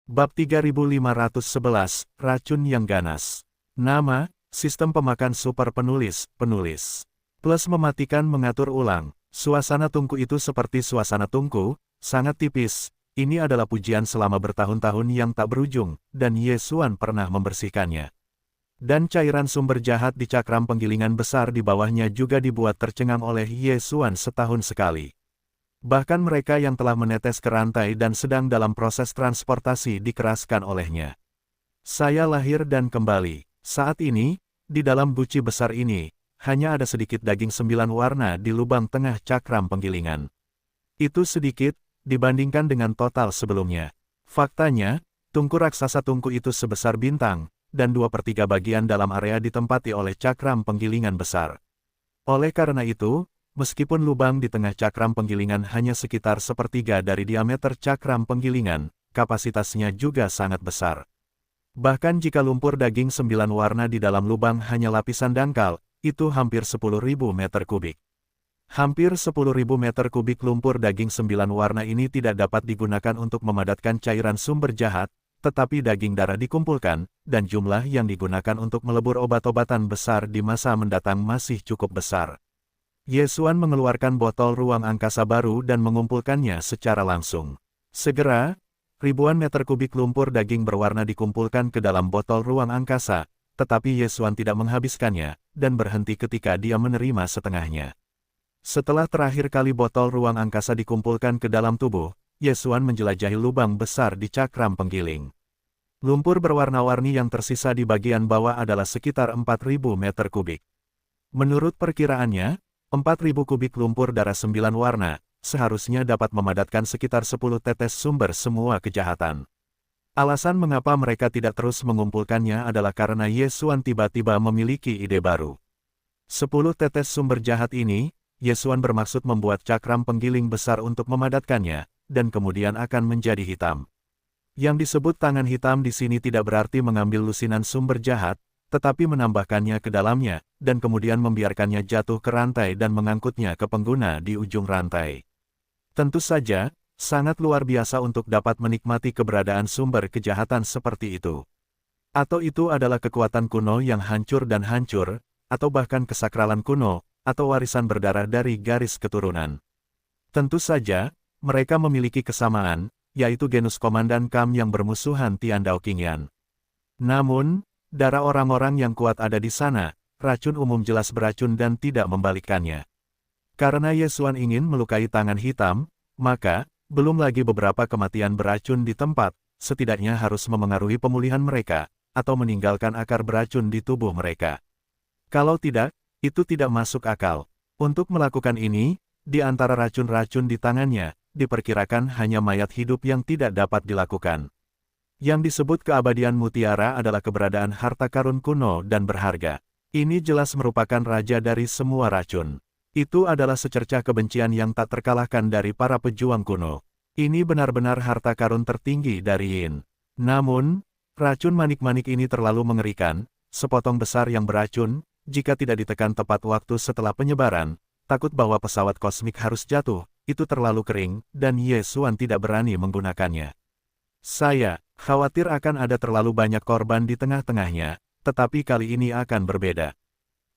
Bab 3511, Racun yang Ganas. Nama, Sistem Pemakan Super Penulis, Plus mematikan mengatur ulang. Suasana tungku itu seperti suasana tungku, sangat tipis. Ini adalah pujian selama bertahun-tahun yang tak berujung, dan Yesuan pernah membersihkannya. Dan cairan sumber jahat di cakram penggilingan besar di bawahnya juga dibuat tercengang oleh Yesuan setahun sekali. Bahkan mereka yang telah menetes ke rantai dan sedang dalam proses transportasi dikeraskan olehnya. Saya lahir dan kembali. Saat ini, di dalam guci besar ini, hanya ada sedikit daging 9 warna di lubang tengah cakram penggilingan. Itu sedikit, dibandingkan dengan total sebelumnya. Faktanya, tungku raksasa tungku itu sebesar bintang, dan 2/3 bagian dalam area ditempati oleh cakram penggilingan besar. Oleh karena itu, meskipun lubang di tengah cakram penggilingan hanya sekitar 1/3 dari diameter cakram penggilingan, kapasitasnya juga sangat besar. Bahkan jika lumpur daging 9 warna di dalam lubang hanya lapisan dangkal, itu hampir 10.000 meter kubik. Hampir 10.000 meter kubik lumpur daging 9 warna ini tidak dapat digunakan untuk memadatkan cairan sumber jahat, tetapi daging darah dikumpulkan, dan jumlah yang digunakan untuk melebur obat-obatan besar di masa mendatang masih cukup besar. Yesuan mengeluarkan botol ruang angkasa baru dan mengumpulkannya secara langsung. Segera, ribuan meter kubik lumpur daging berwarna dikumpulkan ke dalam botol ruang angkasa, tetapi Yesuan tidak menghabiskannya, dan berhenti ketika dia menerima setengahnya. Setelah terakhir kali botol ruang angkasa dikumpulkan ke dalam tubuh, Yesuan menjelajahi lubang besar di cakram penggiling. Lumpur berwarna-warni yang tersisa di bagian bawah adalah sekitar 4.000 meter kubik. Menurut perkiraannya, 4.000 kubik lumpur darah 9 warna, seharusnya dapat memadatkan sekitar 10 tetes sumber semua kejahatan. Alasan mengapa mereka tidak terus mengumpulkannya adalah karena Yesuan tiba-tiba memiliki ide baru. 10 tetes sumber jahat ini, Yesuan bermaksud membuat cakram penggiling besar untuk memadatkannya, dan kemudian akan menjadi hitam. Yang disebut tangan hitam di sini tidak berarti mengambil lusinan sumber jahat, tetapi menambahkannya ke dalamnya, dan kemudian membiarkannya jatuh ke rantai dan mengangkutnya ke pengguna di ujung rantai. Tentu saja, sangat luar biasa untuk dapat menikmati keberadaan sumber kejahatan seperti itu. Atau itu adalah kekuatan kuno yang hancur dan hancur, atau bahkan kesakralan kuno, atau warisan berdarah dari garis keturunan. Tentu saja, mereka memiliki kesamaan, yaitu genus Komandan Kam yang bermusuhan Tian Daoqingyan. Namun, darah orang-orang yang kuat ada di sana, racun umum jelas beracun dan tidak membalikkannya. Karena Yesuan ingin melukai tangan hitam, maka, belum lagi beberapa kematian beracun di tempat, setidaknya harus memengaruhi pemulihan mereka, atau meninggalkan akar beracun di tubuh mereka. Kalau tidak, itu tidak masuk akal. Untuk melakukan ini, di antara racun-racun di tangannya, diperkirakan hanya mayat hidup yang tidak dapat dilakukan. Yang disebut keabadian mutiara adalah keberadaan harta karun kuno dan berharga. Ini jelas merupakan raja dari semua racun. Itu adalah secercah kebencian yang tak terkalahkan dari para pejuang kuno. Ini benar-benar harta karun tertinggi dari Yin. Namun, racun manik-manik ini terlalu mengerikan, sepotong besar yang beracun, jika tidak ditekan tepat waktu setelah penyebaran, takut bahwa pesawat kosmik harus jatuh, itu terlalu kering, dan Yesuan tidak berani menggunakannya. Saya khawatir akan ada terlalu banyak korban di tengah-tengahnya, tetapi kali ini akan berbeda.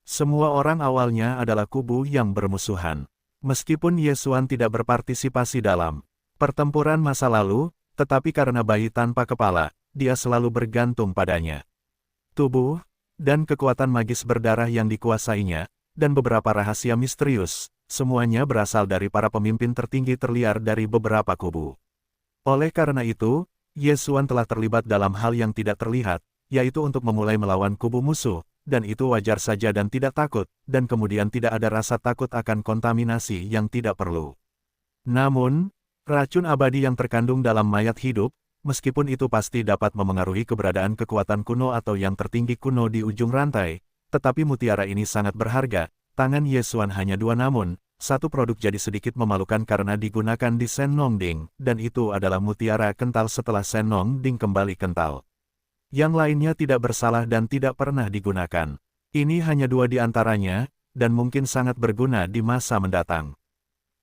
Semua orang awalnya adalah kubu yang bermusuhan. Meskipun Yesuan tidak berpartisipasi dalam pertempuran masa lalu, tetapi karena bayi tanpa kepala, dia selalu bergantung padanya. Tubuh, dan kekuatan magis berdarah yang dikuasainya, dan beberapa rahasia misterius, semuanya berasal dari para pemimpin tertinggi terliar dari beberapa kubu. Oleh karena itu, Yesuan telah terlibat dalam hal yang tidak terlihat, yaitu untuk memulai melawan kubu musuh, dan itu wajar saja dan tidak takut, dan kemudian tidak ada rasa takut akan kontaminasi yang tidak perlu. Namun, racun abadi yang terkandung dalam mayat hidup, meskipun itu pasti dapat memengaruhi keberadaan kekuatan kuno atau yang tertinggi kuno di ujung rantai, tetapi mutiara ini sangat berharga. Tangan Yesuan hanya 2 namun, satu produk jadi sedikit memalukan karena digunakan di Sennongding, dan itu adalah mutiara kental setelah Sennongding kembali kental. Yang lainnya tidak bersalah dan tidak pernah digunakan. Ini hanya 2 di antaranya, dan mungkin sangat berguna di masa mendatang.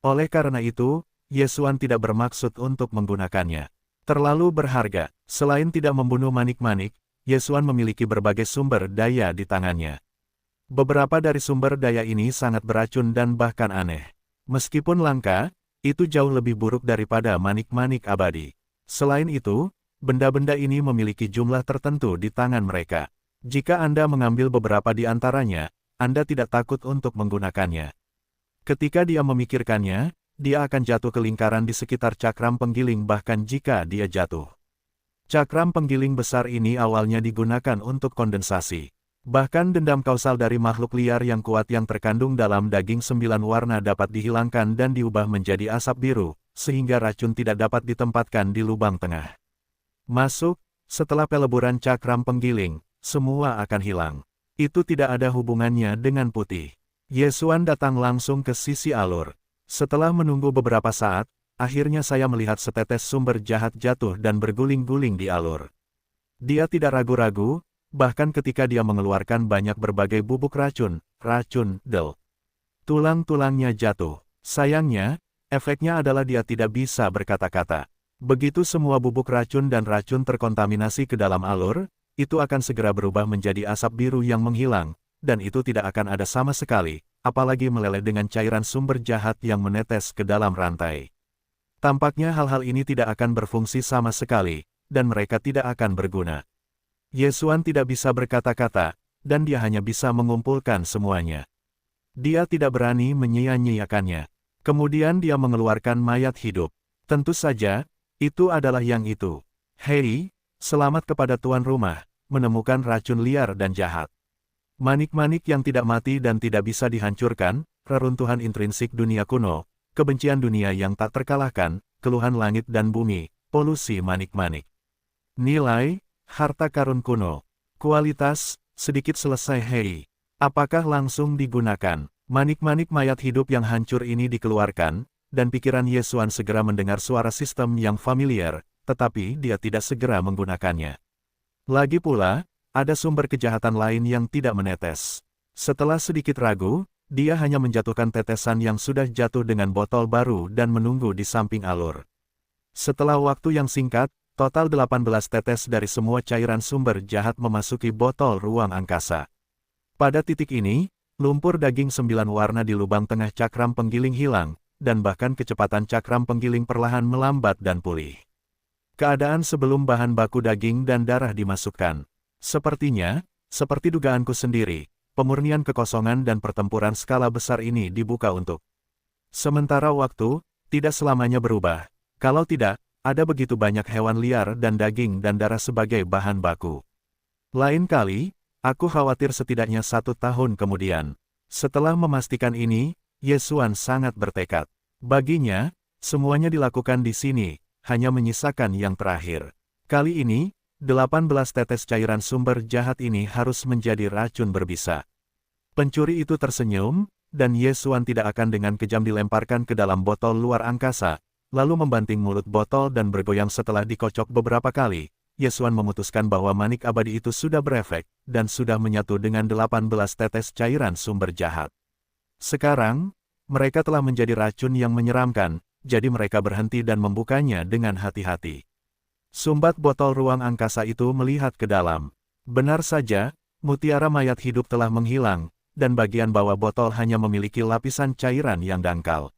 Oleh karena itu, Yesuan tidak bermaksud untuk menggunakannya. Terlalu berharga. Selain tidak membunuh manik-manik, Yesuan memiliki berbagai sumber daya di tangannya. Beberapa dari sumber daya ini sangat beracun dan bahkan aneh. Meskipun langka, itu jauh lebih buruk daripada manik-manik abadi. Selain itu, benda-benda ini memiliki jumlah tertentu di tangan mereka. Jika Anda mengambil beberapa di antaranya, Anda tidak takut untuk menggunakannya. Ketika dia memikirkannya, dia akan jatuh ke lingkaran di sekitar cakram penggiling bahkan jika dia jatuh. Cakram penggiling besar ini awalnya digunakan untuk kondensasi. Bahkan dendam kausal dari makhluk liar yang kuat yang terkandung dalam daging 9 warna dapat dihilangkan dan diubah menjadi asap biru, sehingga racun tidak dapat ditempatkan di lubang tengah. Masuk, setelah peleburan cakram penggiling, semua akan hilang. Itu tidak ada hubungannya dengan putih. Yesuan datang langsung ke sisi alur. Setelah menunggu beberapa saat, akhirnya saya melihat setetes sumber jahat jatuh dan berguling-guling di alur. Dia tidak ragu-ragu, bahkan ketika dia mengeluarkan banyak berbagai bubuk racun, del. Tulang-tulangnya jatuh. Sayangnya, efeknya adalah dia tidak bisa berkata-kata. Begitu semua bubuk racun dan racun terkontaminasi ke dalam alur, itu akan segera berubah menjadi asap biru yang menghilang, dan itu tidak akan ada sama sekali, apalagi meleleh dengan cairan sumber jahat yang menetes ke dalam rantai. Tampaknya hal-hal ini tidak akan berfungsi sama sekali, dan mereka tidak akan berguna. Yesuan tidak bisa berkata-kata, dan dia hanya bisa mengumpulkan semuanya. Dia tidak berani menyia-nyiakannya. Kemudian dia mengeluarkan mayat hidup. Tentu saja, itu adalah yang itu. Hei, selamat kepada tuan rumah, menemukan racun liar dan jahat. Manik-manik yang tidak mati dan tidak bisa dihancurkan, reruntuhan intrinsik dunia kuno, kebencian dunia yang tak terkalahkan, keluhan langit dan bumi, polusi manik-manik. Nilai, harta karun kuno. Kualitas, sedikit selesai. Hei, apakah langsung digunakan? Manik-manik mayat hidup yang hancur ini dikeluarkan, dan pikiran Yesuan segera mendengar suara sistem yang familiar, tetapi dia tidak segera menggunakannya. Lagi pula, ada sumber kejahatan lain yang tidak menetes. Setelah sedikit ragu, dia hanya menjatuhkan tetesan yang sudah jatuh dengan botol baru dan menunggu di samping alur. Setelah waktu yang singkat, total 18 tetes dari semua cairan sumber jahat memasuki botol ruang angkasa. Pada titik ini, lumpur daging 9 warna di lubang tengah cakram penggiling hilang, dan bahkan kecepatan cakram penggiling perlahan melambat dan pulih. Keadaan sebelum bahan baku daging dan darah dimasukkan. Sepertinya, seperti dugaanku sendiri, pemurnian kekosongan dan pertempuran skala besar ini dibuka untuk sementara waktu, tidak selamanya berubah. Kalau tidak, ada begitu banyak hewan liar dan daging dan darah sebagai bahan baku. Lain kali, aku khawatir setidaknya 1 tahun kemudian. Setelah memastikan ini, Yesuan sangat bertekad. Baginya, semuanya dilakukan di sini, hanya menyisakan yang terakhir. Kali ini, 18 tetes cairan sumber jahat ini harus menjadi racun berbisa. Pencuri itu tersenyum, dan Yesuan tidak akan dengan kejam dilemparkan ke dalam botol luar angkasa, lalu membanting mulut botol dan bergoyang setelah dikocok beberapa kali. Yesuan memutuskan bahwa manik abadi itu sudah berefek, dan sudah menyatu dengan 18 tetes cairan sumber jahat. Sekarang, mereka telah menjadi racun yang menyeramkan, jadi mereka berhenti dan membukanya dengan hati-hati. Sumbat botol ruang angkasa itu melihat ke dalam. Benar saja, mutiara mayat hidup telah menghilang, dan bagian bawah botol hanya memiliki lapisan cairan yang dangkal.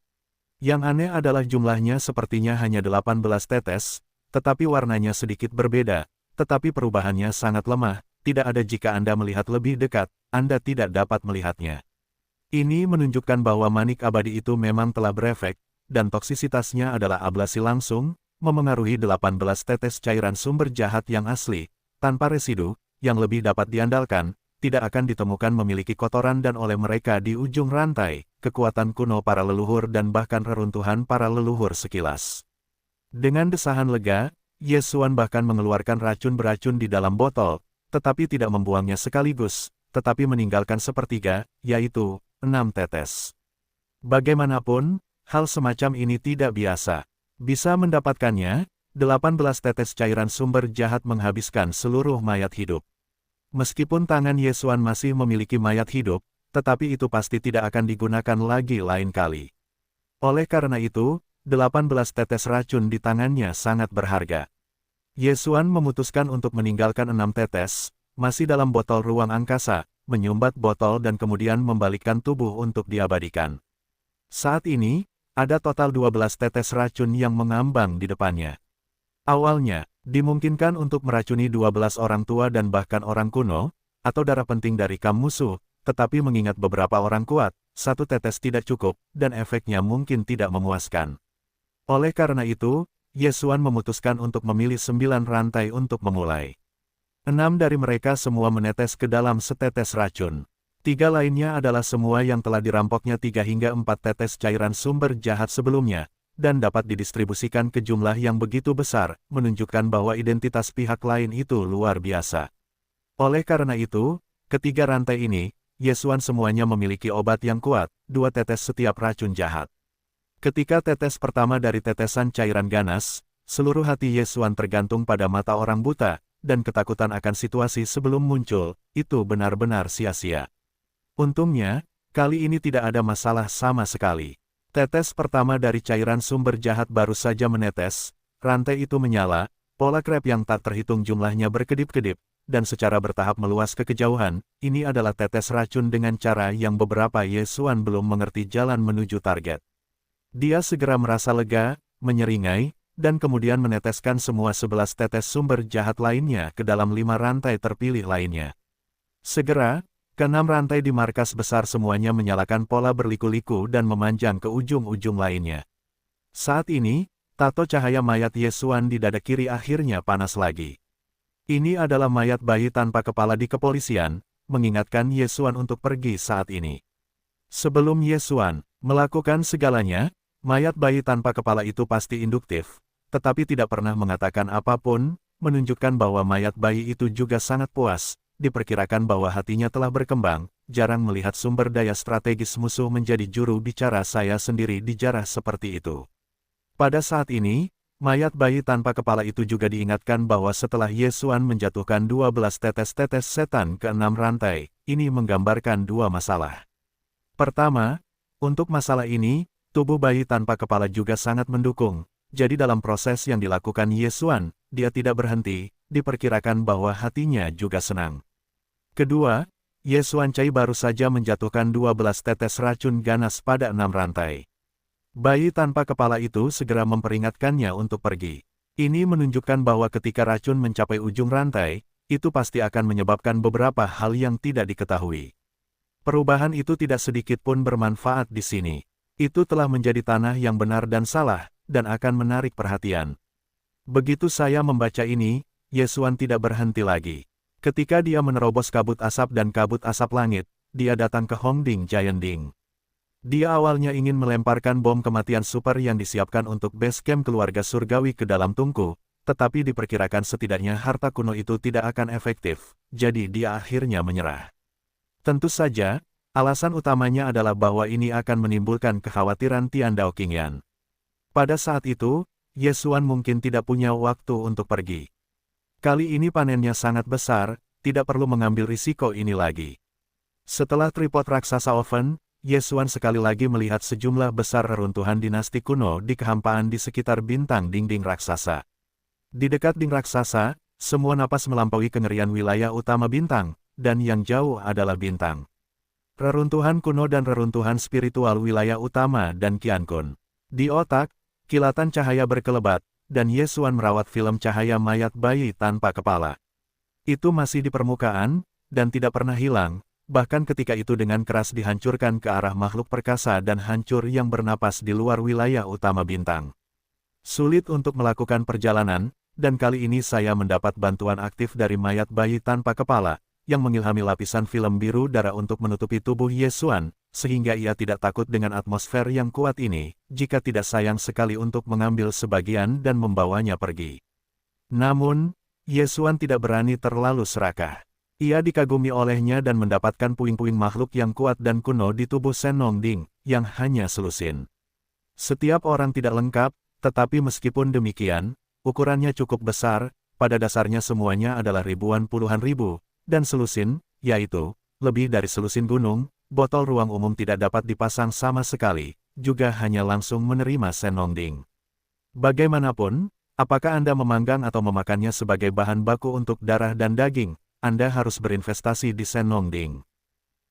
Yang aneh adalah jumlahnya sepertinya hanya 18 tetes, tetapi warnanya sedikit berbeda, tetapi perubahannya sangat lemah, tidak ada jika Anda melihat lebih dekat, Anda tidak dapat melihatnya. Ini menunjukkan bahwa manik abadi itu memang telah berefek, dan toksisitasnya adalah ablasi langsung, memengaruhi 18 tetes cairan sumber jahat yang asli, tanpa residu, yang lebih dapat diandalkan, tidak akan ditemukan memiliki kotoran dan oleh mereka di ujung rantai, kekuatan kuno para leluhur dan bahkan reruntuhan para leluhur sekilas. Dengan desahan lega, Yesuan bahkan mengeluarkan racun beracun di dalam botol, tetapi tidak membuangnya sekaligus, tetapi meninggalkan sepertiga, yaitu 6 tetes. Bagaimanapun, hal semacam ini tidak biasa. Bisa mendapatkannya, 18 tetes cairan sumber jahat menghabiskan seluruh mayat hidup. Meskipun tangan Yesuan masih memiliki mayat hidup, tetapi itu pasti tidak akan digunakan lagi lain kali. Oleh karena itu, 18 tetes racun di tangannya sangat berharga. Ye Xuan memutuskan untuk meninggalkan 6 tetes, masih dalam botol ruang angkasa, menyumbat botol dan kemudian membalikkan tubuh untuk diabadikan. Saat ini, ada total 12 tetes racun yang mengambang di depannya. Awalnya, dimungkinkan untuk meracuni 12 orang tua dan bahkan orang kuno, atau darah penting dari kam musuh, tetapi mengingat beberapa orang kuat, satu tetes tidak cukup, dan efeknya mungkin tidak memuaskan. Oleh karena itu, Ye Xuan memutuskan untuk memilih 9 rantai untuk memulai. 6 dari mereka semua menetes ke dalam setetes racun. 3 lainnya adalah semua yang telah dirampoknya 3 hingga 4 tetes cairan sumber jahat sebelumnya, dan dapat didistribusikan ke jumlah yang begitu besar, menunjukkan bahwa identitas pihak lain itu luar biasa. Oleh karena itu, ketiga rantai ini, Ye Xuan semuanya memiliki obat yang kuat, 2 tetes setiap racun jahat. Ketika tetes pertama dari tetesan cairan ganas, seluruh hati Ye Xuan tergantung pada mata orang buta, dan ketakutan akan situasi sebelum muncul, itu benar-benar sia-sia. Untungnya, kali ini tidak ada masalah sama sekali. Tetes pertama dari cairan sumber jahat baru saja menetes, rantai itu menyala, pola krep yang tak terhitung jumlahnya berkedip-kedip, dan secara bertahap meluas ke kejauhan. Ini adalah tetes racun dengan cara yang beberapa Ye Xuan belum mengerti jalan menuju target. Dia segera merasa lega, menyeringai, dan kemudian meneteskan semua 11 tetes sumber jahat lainnya ke dalam 5 rantai terpilih lainnya. Segera, ke-6 rantai di markas besar semuanya menyalakan pola berliku-liku dan memanjang ke ujung-ujung lainnya. Saat ini, tato cahaya mayat Ye Xuan di dada kiri akhirnya panas lagi. Ini adalah mayat bayi tanpa kepala di kepolisian, mengingatkan Ye Xuan untuk pergi saat ini. Sebelum Ye Xuan melakukan segalanya, mayat bayi tanpa kepala itu pasti induktif, tetapi tidak pernah mengatakan apapun, menunjukkan bahwa mayat bayi itu juga sangat puas. Diperkirakan bahwa hatinya telah berkembang, jarang melihat sumber daya strategis musuh menjadi juru bicara saya sendiri di jarah seperti itu. Pada saat ini, mayat bayi tanpa kepala itu juga diingatkan bahwa setelah Ye Xuan menjatuhkan 12 tetes-tetes setan ke 6 rantai, ini menggambarkan 2 masalah. Pertama, untuk masalah ini, tubuh bayi tanpa kepala juga sangat mendukung, jadi dalam proses yang dilakukan Ye Xuan, dia tidak berhenti, diperkirakan bahwa hatinya juga senang. Kedua, Ye Xuan Cai baru saja menjatuhkan 12 tetes racun ganas pada 6 rantai. Bayi tanpa kepala itu segera memperingatkannya untuk pergi. Ini menunjukkan bahwa ketika racun mencapai ujung rantai, itu pasti akan menyebabkan beberapa hal yang tidak diketahui. Perubahan itu tidak sedikit pun bermanfaat di sini. Itu telah menjadi tanah yang benar dan salah, dan akan menarik perhatian. Begitu saya membaca ini, Ye Xuan tidak berhenti lagi. Ketika dia menerobos kabut asap dan kabut asap langit, dia datang ke Hongding Giant Ding. Dia awalnya ingin melemparkan bom kematian super yang disiapkan untuk base camp keluarga surgawi ke dalam tungku, tetapi diperkirakan setidaknya harta kuno itu tidak akan efektif, jadi dia akhirnya menyerah. Tentu saja, alasan utamanya adalah bahwa ini akan menimbulkan kekhawatiran Tian Dao Qingyan. Pada saat itu, Ye Xuan mungkin tidak punya waktu untuk pergi. Kali ini panennya sangat besar, tidak perlu mengambil risiko ini lagi. Setelah tripod raksasa oven, Ye Xuan sekali lagi melihat sejumlah besar reruntuhan dinasti kuno di kehampaan di sekitar bintang dinding raksasa. Di dekat dinding raksasa, semua napas melampaui kengerian wilayah utama bintang, dan yang jauh adalah bintang. Reruntuhan kuno dan reruntuhan spiritual wilayah utama dan Qiankun. Di otak, kilatan cahaya berkelebat, dan Ye Xuan merawat film cahaya mayat bayi tanpa kepala. Itu masih di permukaan, dan tidak pernah hilang, bahkan ketika itu dengan keras dihancurkan ke arah makhluk perkasa dan hancur yang bernapas di luar wilayah utama bintang. Sulit untuk melakukan perjalanan, dan kali ini saya mendapat bantuan aktif dari mayat bayi tanpa kepala, yang mengilhami lapisan film biru darah untuk menutupi tubuh Ye Xuan, sehingga ia tidak takut dengan atmosfer yang kuat ini, jika tidak sayang sekali untuk mengambil sebagian dan membawanya pergi. Namun, Ye Xuan tidak berani terlalu serakah. Ia dikagumi olehnya dan mendapatkan puing-puing makhluk yang kuat dan kuno di tubuh Shen Nongding, yang hanya selusin. Setiap orang tidak lengkap, tetapi meskipun demikian, ukurannya cukup besar, pada dasarnya semuanya adalah ribuan puluhan ribu, dan selusin, yaitu, lebih dari selusin gunung, botol ruang umum tidak dapat dipasang sama sekali, juga hanya langsung menerima Shen Nongding. Bagaimanapun, Apakah Anda memanggang atau memakannya sebagai bahan baku untuk darah dan daging? Anda harus berinvestasi di Senongding.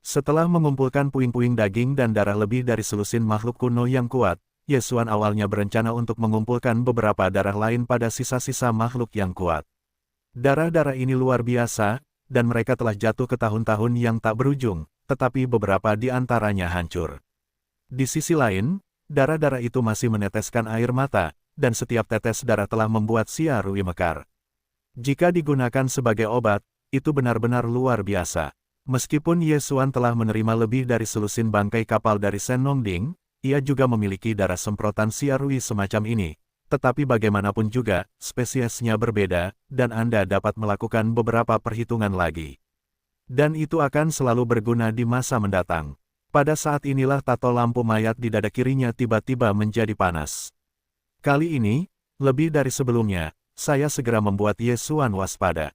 Setelah mengumpulkan puing-puing daging dan darah lebih dari selusin makhluk kuno yang kuat, Ye Xuan awalnya berencana untuk mengumpulkan beberapa darah lain pada sisa-sisa makhluk yang kuat. Darah-darah ini luar biasa, dan mereka telah jatuh ke tahun-tahun yang tak berujung, tetapi beberapa di antaranya hancur. Di sisi lain, darah-darah itu masih meneteskan air mata, dan setiap tetes darah telah membuat Xia Rui mekar. Jika digunakan sebagai obat, itu benar-benar luar biasa. Meskipun Ye Xuan telah menerima lebih dari selusin bangkai kapal dari Senongding, ia juga memiliki darah semprotan Xia Rui semacam ini. Tetapi bagaimanapun juga, spesiesnya berbeda, dan Anda dapat melakukan beberapa perhitungan lagi. Dan itu akan selalu berguna di masa mendatang. Pada saat inilah tato lampu mayat di dada kirinya tiba-tiba menjadi panas. Kali ini, lebih dari sebelumnya, saya segera membuat Ye Xuan waspada.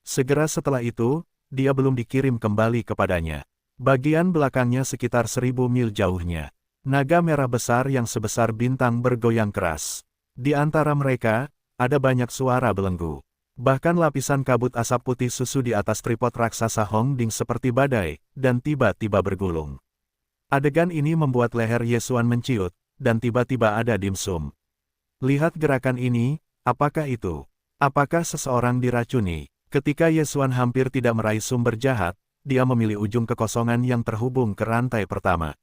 Segera setelah itu, dia belum dikirim kembali kepadanya. Bagian belakangnya sekitar 1000 mil jauhnya. Naga merah besar yang sebesar bintang bergoyang keras. Di antara mereka, ada banyak suara belenggu. Bahkan lapisan kabut asap putih susu di atas tripod raksasa Hongding seperti badai, dan tiba-tiba bergulung. Adegan ini membuat leher Ye Xuan menciut, dan tiba-tiba ada dimsum. Lihat gerakan ini, apakah itu? Apakah seseorang diracuni? Ketika Ye Xuan hampir tidak meraih sumber jahat, dia memilih ujung kekosongan yang terhubung ke rantai pertama.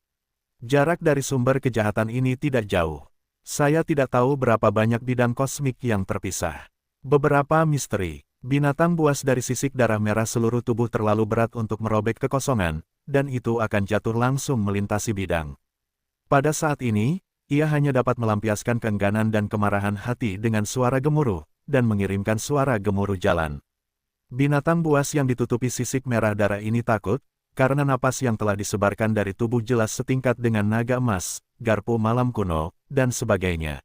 Jarak dari sumber kejahatan ini tidak jauh. Saya tidak tahu berapa banyak bidang kosmik yang terpisah. Beberapa misteri. Binatang buas dari sisik darah merah seluruh tubuh terlalu berat untuk merobek kekosongan, dan itu akan jatuh langsung melintasi bidang. Pada saat ini, ia hanya dapat melampiaskan keengganan dan kemarahan hati dengan suara gemuruh, dan mengirimkan suara gemuruh jalan. Binatang buas yang ditutupi sisik merah darah ini takut, karena napas yang telah disebarkan dari tubuh jelas setingkat dengan naga emas, garpu malam kuno, dan sebagainya.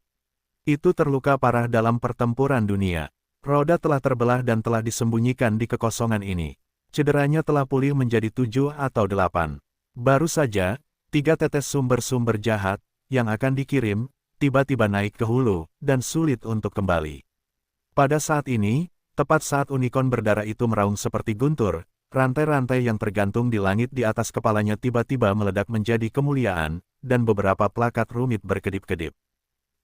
Itu terluka parah dalam pertempuran dunia. Roda telah terbelah dan telah disembunyikan di kekosongan ini. Cederanya telah pulih menjadi 7 atau 8. Baru saja, 3 tetes sumber-sumber jahat, yang akan dikirim, tiba-tiba naik ke hulu, dan sulit untuk kembali. Pada saat ini, tepat saat unicorn berdarah itu meraung seperti guntur, rantai-rantai yang tergantung di langit di atas kepalanya tiba-tiba meledak menjadi kemuliaan, dan beberapa plakat rumit berkedip-kedip.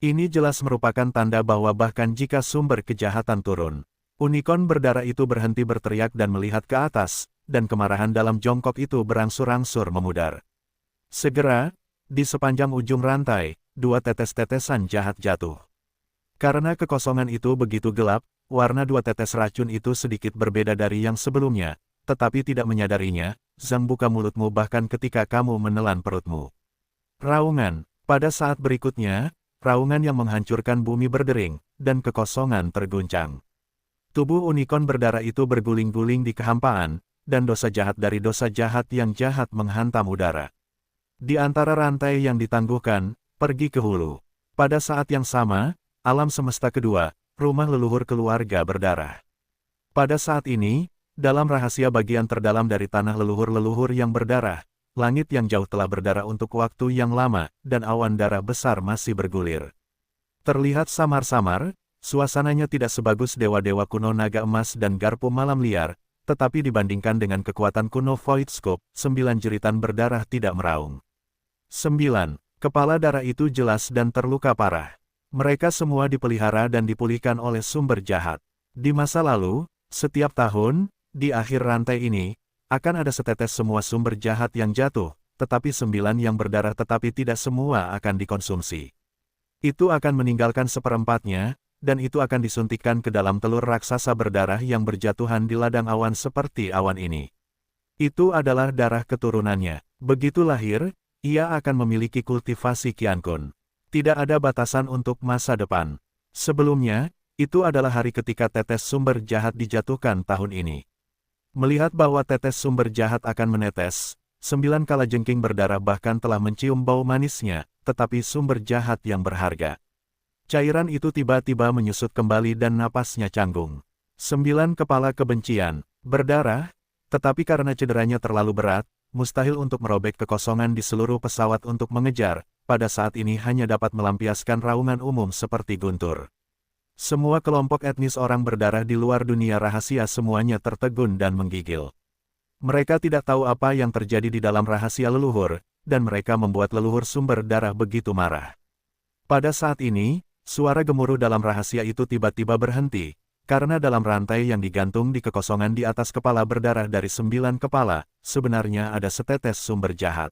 Ini jelas merupakan tanda bahwa bahkan jika sumber kejahatan turun, unicorn berdarah itu berhenti berteriak dan melihat ke atas, dan kemarahan dalam jongkok itu berangsur-angsur memudar. Segera, di sepanjang ujung rantai, 2 tetes-tetesan jahat jatuh. Karena kekosongan itu begitu gelap, warna 2 tetes racun itu sedikit berbeda dari yang sebelumnya, tetapi tidak menyadarinya, Zhang buka mulutmu bahkan ketika kamu menelan perutmu. Raungan. Pada saat berikutnya, raungan yang menghancurkan bumi berdering, dan kekosongan terguncang. Tubuh unicorn berdarah itu berguling-guling di kehampaan, dan dosa jahat dari dosa jahat yang jahat menghantam udara. Di antara rantai yang ditangguhkan, pergi ke hulu. Pada saat yang sama, alam semesta kedua, rumah leluhur keluarga berdarah. Pada saat ini, dalam rahasia bagian terdalam dari tanah leluhur-leluhur yang berdarah, langit yang jauh telah berdarah untuk waktu yang lama, dan awan darah besar masih bergulir. Terlihat samar-samar, suasananya tidak sebagus dewa-dewa kuno naga emas dan garpu malam liar, tetapi dibandingkan dengan kekuatan kuno Void Scope, 9 jeritan berdarah tidak meraung. 9. Kepala darah itu jelas dan terluka parah. Mereka semua dipelihara dan dipulihkan oleh sumber jahat. Di masa lalu, setiap tahun, di akhir rantai ini, akan ada setetes semua sumber jahat yang jatuh, tetapi 9 yang berdarah tetapi tidak semua akan dikonsumsi. Itu akan meninggalkan seperempatnya, dan itu akan disuntikkan ke dalam telur raksasa berdarah yang berjatuhan di ladang awan seperti awan ini. Itu adalah darah keturunannya. Begitu lahir, ia akan memiliki kultivasi Qiankun. Tidak ada batasan untuk masa depan. Sebelumnya, itu adalah hari ketika tetes sumber jahat dijatuhkan tahun ini. Melihat bahwa tetes sumber jahat akan menetes, 9 kalajengking berdarah bahkan telah mencium bau manisnya, tetapi sumber jahat yang berharga. Cairan itu tiba-tiba menyusut kembali dan napasnya canggung. 9 kepala kebencian, berdarah, tetapi karena cederanya terlalu berat, mustahil untuk merobek kekosongan di seluruh pesawat untuk mengejar, pada saat ini hanya dapat melampiaskan raungan umum seperti guntur. Semua kelompok etnis orang berdarah di luar dunia rahasia semuanya tertegun dan menggigil. Mereka tidak tahu apa yang terjadi di dalam rahasia leluhur, dan mereka membuat leluhur sumber darah begitu marah. Pada saat ini, suara gemuruh dalam rahasia itu tiba-tiba berhenti, karena dalam rantai yang digantung di kekosongan di atas kepala berdarah dari 9 kepala, sebenarnya ada setetes sumber jahat.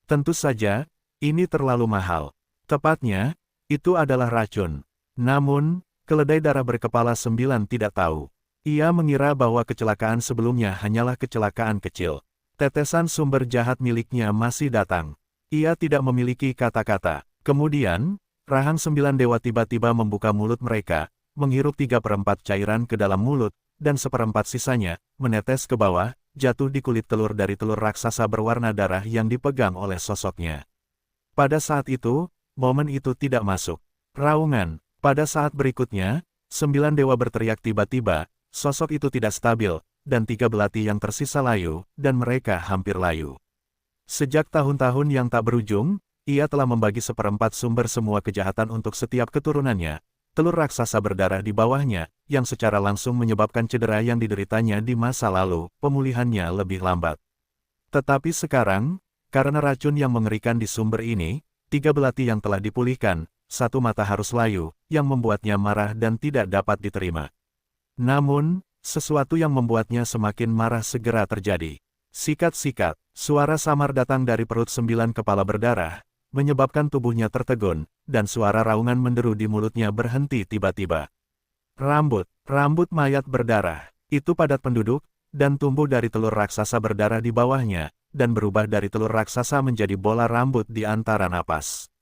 Tentu saja, ini terlalu mahal. Tepatnya, itu adalah racun. Namun, keledai darah berkepala 9 tidak tahu. Ia mengira bahwa kecelakaan sebelumnya hanyalah kecelakaan kecil. Tetesan sumber jahat miliknya masih datang. Ia tidak memiliki kata-kata. Kemudian, rahang 9 dewa tiba-tiba membuka mulut mereka, menghirup 3/4 cairan ke dalam mulut, dan 1/4 sisanya, menetes ke bawah, jatuh di kulit telur dari telur raksasa berwarna darah yang dipegang oleh sosoknya. Pada saat itu, momen itu tidak masuk. Raungan. Pada saat berikutnya, 9 dewa berteriak tiba-tiba, sosok itu tidak stabil, dan 3 belati yang tersisa layu, dan mereka hampir layu. Sejak tahun-tahun yang tak berujung, ia telah membagi 1/4 sumber semua kejahatan untuk setiap keturunannya, telur raksasa berdarah di bawahnya, yang secara langsung menyebabkan cedera yang dideritanya di masa lalu, pemulihannya lebih lambat. Tetapi sekarang, karena racun yang mengerikan di sumber ini, 3 belati yang telah dipulihkan, 1 mata harus layu, yang membuatnya marah dan tidak dapat diterima. Namun, sesuatu yang membuatnya semakin marah segera terjadi. Sikat-sikat, suara samar datang dari perut 9 kepala berdarah, menyebabkan tubuhnya tertegun, dan suara raungan menderu di mulutnya berhenti tiba-tiba. Rambut mayat berdarah, itu padat penduduk, dan tumbuh dari telur raksasa berdarah di bawahnya, dan berubah dari telur raksasa menjadi bola rambut di antara napas.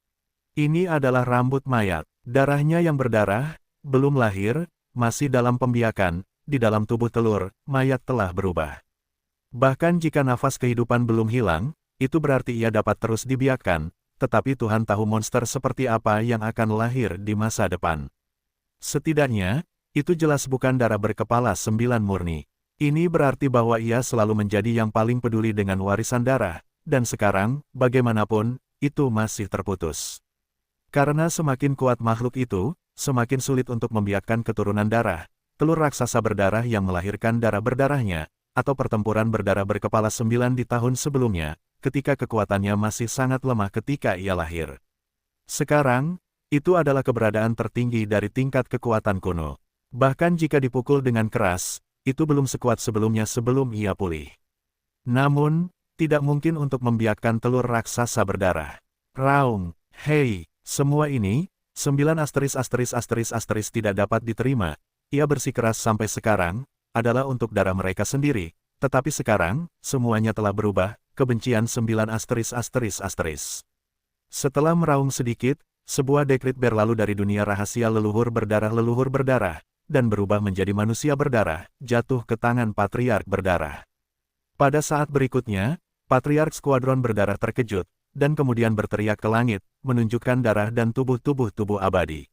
Ini adalah rambut mayat. Darahnya yang berdarah, belum lahir, masih dalam pembiakan, di dalam tubuh telur, mayat telah berubah. Bahkan jika nafas kehidupan belum hilang, itu berarti ia dapat terus dibiarkan, tetapi Tuhan tahu monster seperti apa yang akan lahir di masa depan. Setidaknya, itu jelas bukan darah berkepala 9 murni. Ini berarti bahwa ia selalu menjadi yang paling peduli dengan warisan darah, dan sekarang, bagaimanapun, itu masih terputus. Karena semakin kuat makhluk itu, semakin sulit untuk membiarkan keturunan darah, telur raksasa berdarah yang melahirkan darah berdarahnya, atau pertempuran berdarah berkepala 9 di tahun sebelumnya, ketika kekuatannya masih sangat lemah ketika ia lahir. Sekarang, itu adalah keberadaan tertinggi dari tingkat kekuatan kuno. Bahkan jika dipukul dengan keras, itu belum sekuat sebelumnya sebelum ia pulih. Namun, tidak mungkin untuk membiarkan telur raksasa berdarah. Raung, hei! Semua ini, 9 asteris tidak dapat diterima, ia bersikeras sampai sekarang, adalah untuk darah mereka sendiri, tetapi sekarang, semuanya telah berubah, kebencian 9 asteris. Setelah meraung sedikit, sebuah dekrit berlalu dari dunia rahasia leluhur berdarah, dan berubah menjadi manusia berdarah, jatuh ke tangan Patriark berdarah. Pada saat berikutnya, Patriark Skuadron berdarah terkejut, dan kemudian berteriak ke langit, menunjukkan darah dan tubuh abadi.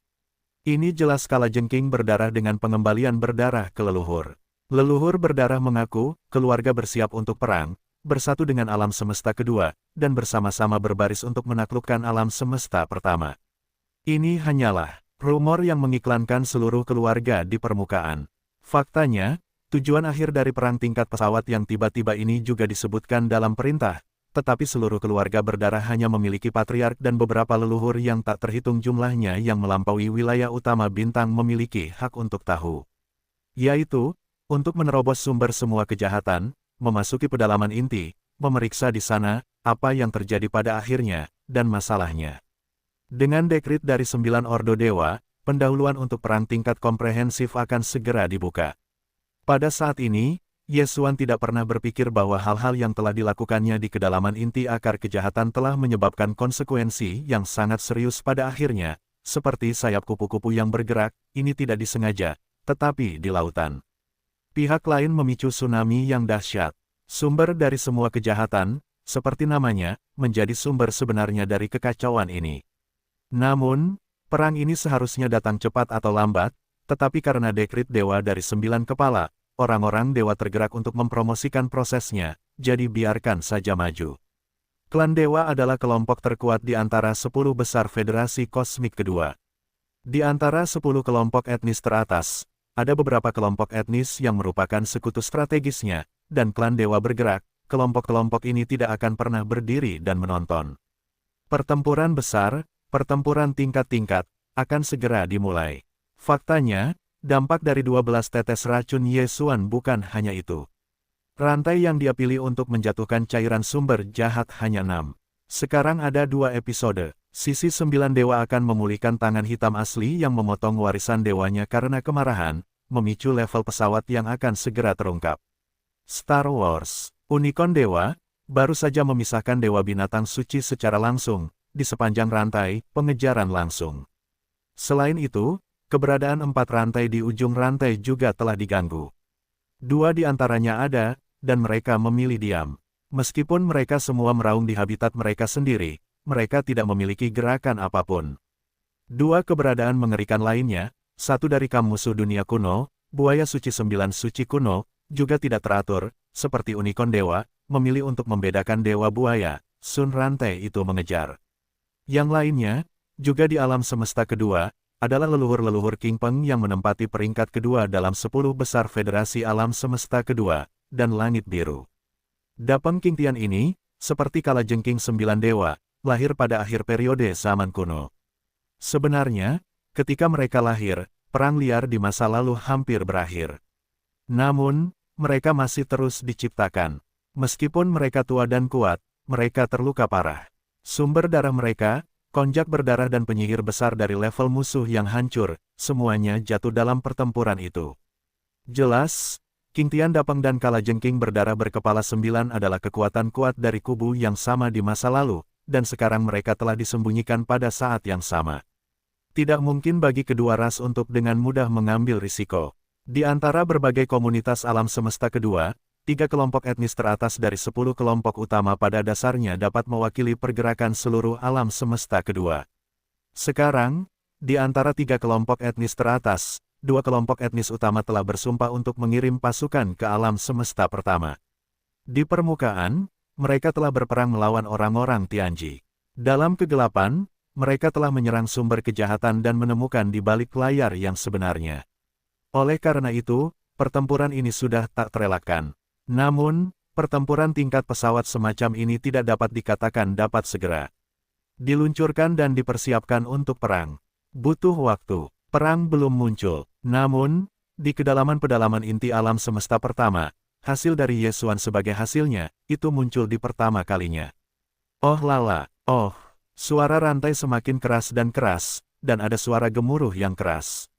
Ini jelas kalajengking berdarah dengan pengembalian berdarah ke leluhur. Leluhur berdarah mengaku, keluarga bersiap untuk perang, bersatu dengan alam semesta kedua, dan bersama-sama berbaris untuk menaklukkan alam semesta pertama. Ini hanyalah rumor yang mengiklankan seluruh keluarga di permukaan. Faktanya, tujuan akhir dari perang tingkat pesawat yang tiba-tiba ini juga disebutkan dalam perintah, tetapi seluruh keluarga berdarah hanya memiliki patriark dan beberapa leluhur yang tak terhitung jumlahnya yang melampaui wilayah utama bintang memiliki hak untuk tahu. Yaitu, untuk menerobos sumber semua kejahatan, memasuki pedalaman inti, memeriksa di sana, apa yang terjadi pada akhirnya, dan masalahnya. Dengan dekrit dari 9 ordo dewa, pendahuluan untuk perang tingkat komprehensif akan segera dibuka. Pada saat ini, Yesuan tidak pernah berpikir bahwa hal-hal yang telah dilakukannya di kedalaman inti akar kejahatan telah menyebabkan konsekuensi yang sangat serius pada akhirnya, seperti sayap kupu-kupu yang bergerak, ini tidak disengaja, tetapi di lautan. Pihak lain memicu tsunami yang dahsyat. Sumber dari semua kejahatan, seperti namanya, menjadi sumber sebenarnya dari kekacauan ini. Namun, perang ini seharusnya datang cepat atau lambat, tetapi karena dekrit dewa dari 9 kepala, orang-orang dewa tergerak untuk mempromosikan prosesnya, jadi biarkan saja maju. Klan dewa adalah kelompok terkuat di antara 10 besar federasi kosmik kedua. Di antara 10 kelompok etnis teratas, ada beberapa kelompok etnis yang merupakan sekutu strategisnya, dan klan dewa bergerak, kelompok-kelompok ini tidak akan pernah berdiri dan menonton. Pertempuran besar, pertempuran tingkat-tingkat, akan segera dimulai. Faktanya, dampak dari 12 tetes racun Yesuan bukan hanya itu. Rantai yang dia pilih untuk menjatuhkan cairan sumber jahat hanya 6. Sekarang ada 2 episode. Sisi 9 dewa akan memulihkan tangan hitam asli yang memotong warisan dewanya karena kemarahan, memicu level pesawat yang akan segera terungkap. Star Wars, Unicorn Dewa, baru saja memisahkan dewa binatang suci secara langsung, di sepanjang rantai, pengejaran langsung. Selain itu, keberadaan 4 rantai di ujung rantai juga telah diganggu. 2 di antaranya ada, dan mereka memilih diam. Meskipun mereka semua meraung di habitat mereka sendiri, mereka tidak memiliki gerakan apapun. 2 keberadaan mengerikan lainnya, satu dari kam musuh dunia kuno, buaya suci 9 suci kuno, juga tidak teratur, seperti Unicorn Dewa, memilih untuk membedakan dewa buaya, Sun rantai itu mengejar. Yang lainnya, juga di alam semesta kedua, adalah leluhur-leluhur King Peng yang menempati peringkat kedua dalam 10 besar federasi alam semesta kedua, dan langit biru. Dapeng King Tian ini, seperti kalajengking 9 dewa, lahir pada akhir periode zaman kuno. Sebenarnya, ketika mereka lahir, perang liar di masa lalu hampir berakhir. Namun, mereka masih terus diciptakan. Meskipun mereka tua dan kuat, mereka terluka parah. Sumber darah mereka, konjak berdarah dan penyihir besar dari level musuh yang hancur, semuanya jatuh dalam pertempuran itu. Jelas, King Tian Dapeng dan kalajengking berdarah berkepala 9 adalah kekuatan kuat dari kubu yang sama di masa lalu, dan sekarang mereka telah disembunyikan pada saat yang sama. Tidak mungkin bagi kedua ras untuk dengan mudah mengambil risiko. Di antara berbagai komunitas alam semesta kedua, 3 kelompok etnis teratas dari 10 kelompok utama pada dasarnya dapat mewakili pergerakan seluruh alam semesta kedua. Sekarang, di antara 3 kelompok etnis teratas, 2 kelompok etnis utama telah bersumpah untuk mengirim pasukan ke alam semesta pertama. Di permukaan, mereka telah berperang melawan orang-orang Tianji. Dalam kegelapan, mereka telah menyerang sumber kejahatan dan menemukan di balik layar yang sebenarnya. Oleh karena itu, pertempuran ini sudah tak terelakkan. Namun, pertempuran tingkat pesawat semacam ini tidak dapat dikatakan dapat segera diluncurkan dan dipersiapkan untuk perang. Butuh waktu. Perang belum muncul. Namun, di kedalaman pedalaman inti alam semesta pertama, hasil dari Yesuan sebagai hasilnya, itu muncul di pertama kalinya. Oh lala, oh, suara rantai semakin keras, dan ada suara gemuruh yang keras.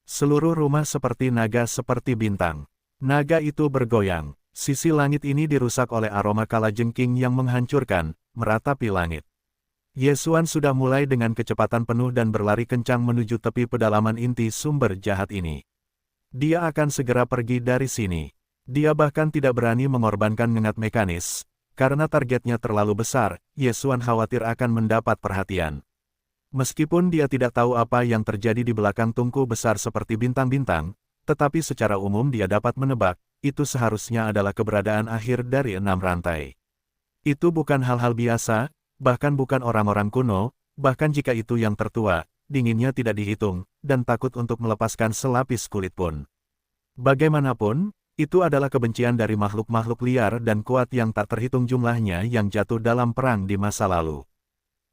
Seluruh rumah seperti naga seperti bintang. Naga itu bergoyang. Sisi langit ini dirusak oleh aroma kalajengking yang menghancurkan, meratapi langit. Yesuan sudah mulai dengan kecepatan penuh dan berlari kencang menuju tepi pedalaman inti sumber jahat ini. Dia akan segera pergi dari sini. Dia bahkan tidak berani mengorbankan ngengat mekanis. Karena targetnya terlalu besar, Yesuan khawatir akan mendapat perhatian. Meskipun dia tidak tahu apa yang terjadi di belakang tungku besar seperti bintang-bintang, tetapi secara umum dia dapat menebak, itu seharusnya adalah keberadaan akhir dari 6 rantai. Itu bukan hal-hal biasa, bahkan bukan orang-orang kuno, bahkan jika itu yang tertua, dinginnya tidak dihitung, dan takut untuk melepaskan selapis kulit pun. Bagaimanapun, itu adalah kebencian dari makhluk-makhluk liar dan kuat yang tak terhitung jumlahnya yang jatuh dalam perang di masa lalu.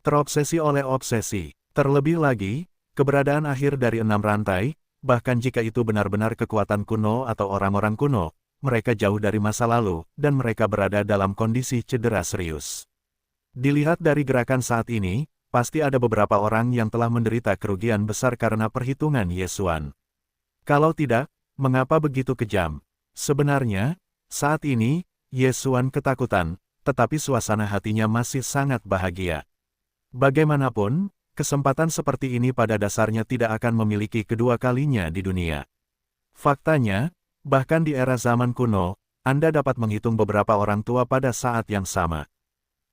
Terobsesi oleh obsesi. Terlebih lagi, keberadaan akhir dari 6 rantai, bahkan jika itu benar-benar kekuatan kuno atau orang-orang kuno, mereka jauh dari masa lalu, dan mereka berada dalam kondisi cedera serius. Dilihat dari gerakan saat ini, pasti ada beberapa orang yang telah menderita kerugian besar karena perhitungan Yesuan. Kalau tidak, mengapa begitu kejam? Sebenarnya, saat ini, Yesuan ketakutan, tetapi suasana hatinya masih sangat bahagia. Bagaimanapun, kesempatan seperti ini pada dasarnya tidak akan memiliki kedua kalinya di dunia. Faktanya, bahkan di era zaman kuno, Anda dapat menghitung beberapa orang tua pada saat yang sama.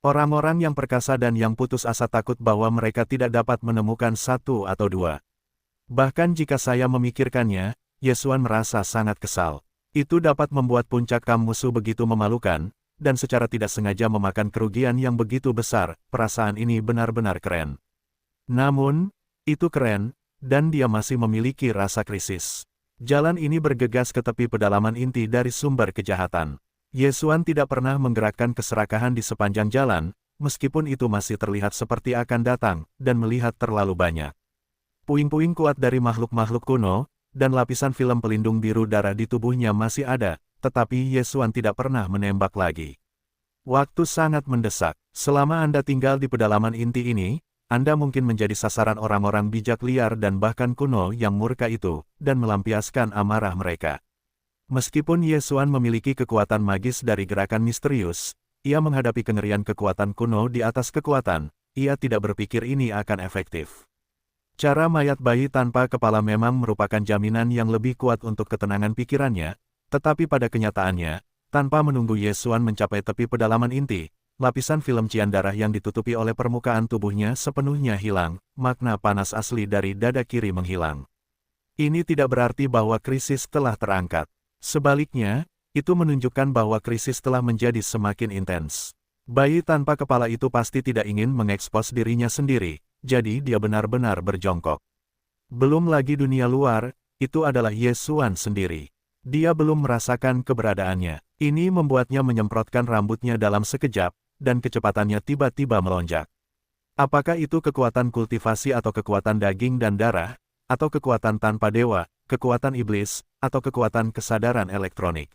Orang-orang yang perkasa dan yang putus asa takut bahwa mereka tidak dapat menemukan 1 atau 2. Bahkan jika saya memikirkannya, Yesuan merasa sangat kesal. Itu dapat membuat puncak kam musuh begitu memalukan, dan secara tidak sengaja memakan kerugian yang begitu besar. Perasaan ini benar-benar keren. Namun, itu keren, dan dia masih memiliki rasa krisis. Jalan ini bergegas ke tepi pedalaman inti dari sumber kejahatan. Ye Xuan tidak pernah menggerakkan keserakahan di sepanjang jalan, meskipun itu masih terlihat seperti akan datang, dan melihat terlalu banyak. Puing-puing kuat dari makhluk-makhluk kuno, dan lapisan film pelindung biru darah di tubuhnya masih ada, tetapi Ye Xuan tidak pernah menembak lagi. Waktu sangat mendesak. Selama Anda tinggal di pedalaman inti ini, Anda mungkin menjadi sasaran orang-orang bijak liar dan bahkan kuno yang murka itu, dan melampiaskan amarah mereka. Meskipun Ye Xuan memiliki kekuatan magis dari gerakan misterius, ia menghadapi kengerian kekuatan kuno di atas kekuatan, ia tidak berpikir ini akan efektif. Cara mayat bayi tanpa kepala memang merupakan jaminan yang lebih kuat untuk ketenangan pikirannya, tetapi pada kenyataannya, tanpa menunggu Ye Xuan mencapai tepi pedalaman inti, lapisan film cian darah yang ditutupi oleh permukaan tubuhnya sepenuhnya hilang, makna panas asli dari dada kiri menghilang. Ini tidak berarti bahwa krisis telah terangkat. Sebaliknya, itu menunjukkan bahwa krisis telah menjadi semakin intens. Bayi tanpa kepala itu pasti tidak ingin mengekspos dirinya sendiri, jadi dia benar-benar berjongkok. Belum lagi dunia luar, itu adalah Ye Xuan sendiri. Dia belum merasakan keberadaannya. Ini membuatnya menyemprotkan rambutnya dalam sekejap, dan kecepatannya tiba-tiba melonjak. Apakah itu kekuatan kultivasi atau kekuatan daging dan darah, atau kekuatan tanpa dewa, kekuatan iblis, atau kekuatan kesadaran elektronik?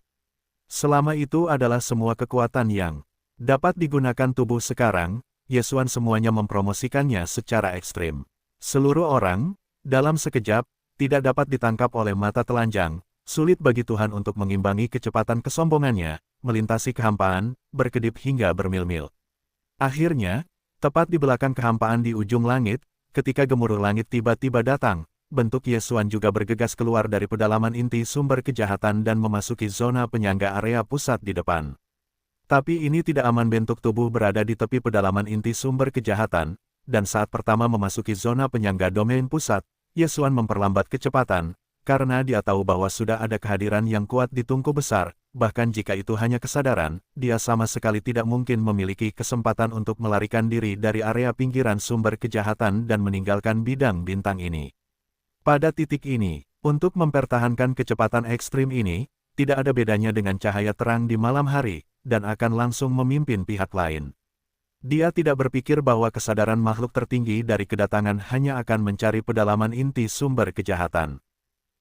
Selama itu adalah semua kekuatan yang dapat digunakan tubuh sekarang, Ye Xuan semuanya mempromosikannya secara ekstrim. Seluruh orang, dalam sekejap, tidak dapat ditangkap oleh mata telanjang, sulit bagi Tuhan untuk mengimbangi kecepatan kesombongannya, melintasi kehampaan, berkedip hingga bermil-mil. Akhirnya, tepat di belakang kehampaan di ujung langit, ketika gemuruh langit tiba-tiba datang, bentuk Ye Xuan juga bergegas keluar dari pedalaman inti sumber kejahatan dan memasuki zona penyangga area pusat di depan. Tapi ini tidak aman, bentuk tubuh berada di tepi pedalaman inti sumber kejahatan, dan saat pertama memasuki zona penyangga domain pusat, Ye Xuan memperlambat kecepatan, karena dia tahu bahwa sudah ada kehadiran yang kuat di tungku besar, bahkan jika itu hanya kesadaran, dia sama sekali tidak mungkin memiliki kesempatan untuk melarikan diri dari area pinggiran sumber kejahatan dan meninggalkan bidang bintang ini. Pada titik ini, untuk mempertahankan kecepatan ekstrim ini, tidak ada bedanya dengan cahaya terang di malam hari, dan akan langsung memimpin pihak lain. Dia tidak berpikir bahwa kesadaran makhluk tertinggi dari kedatangan hanya akan mencari pedalaman inti sumber kejahatan.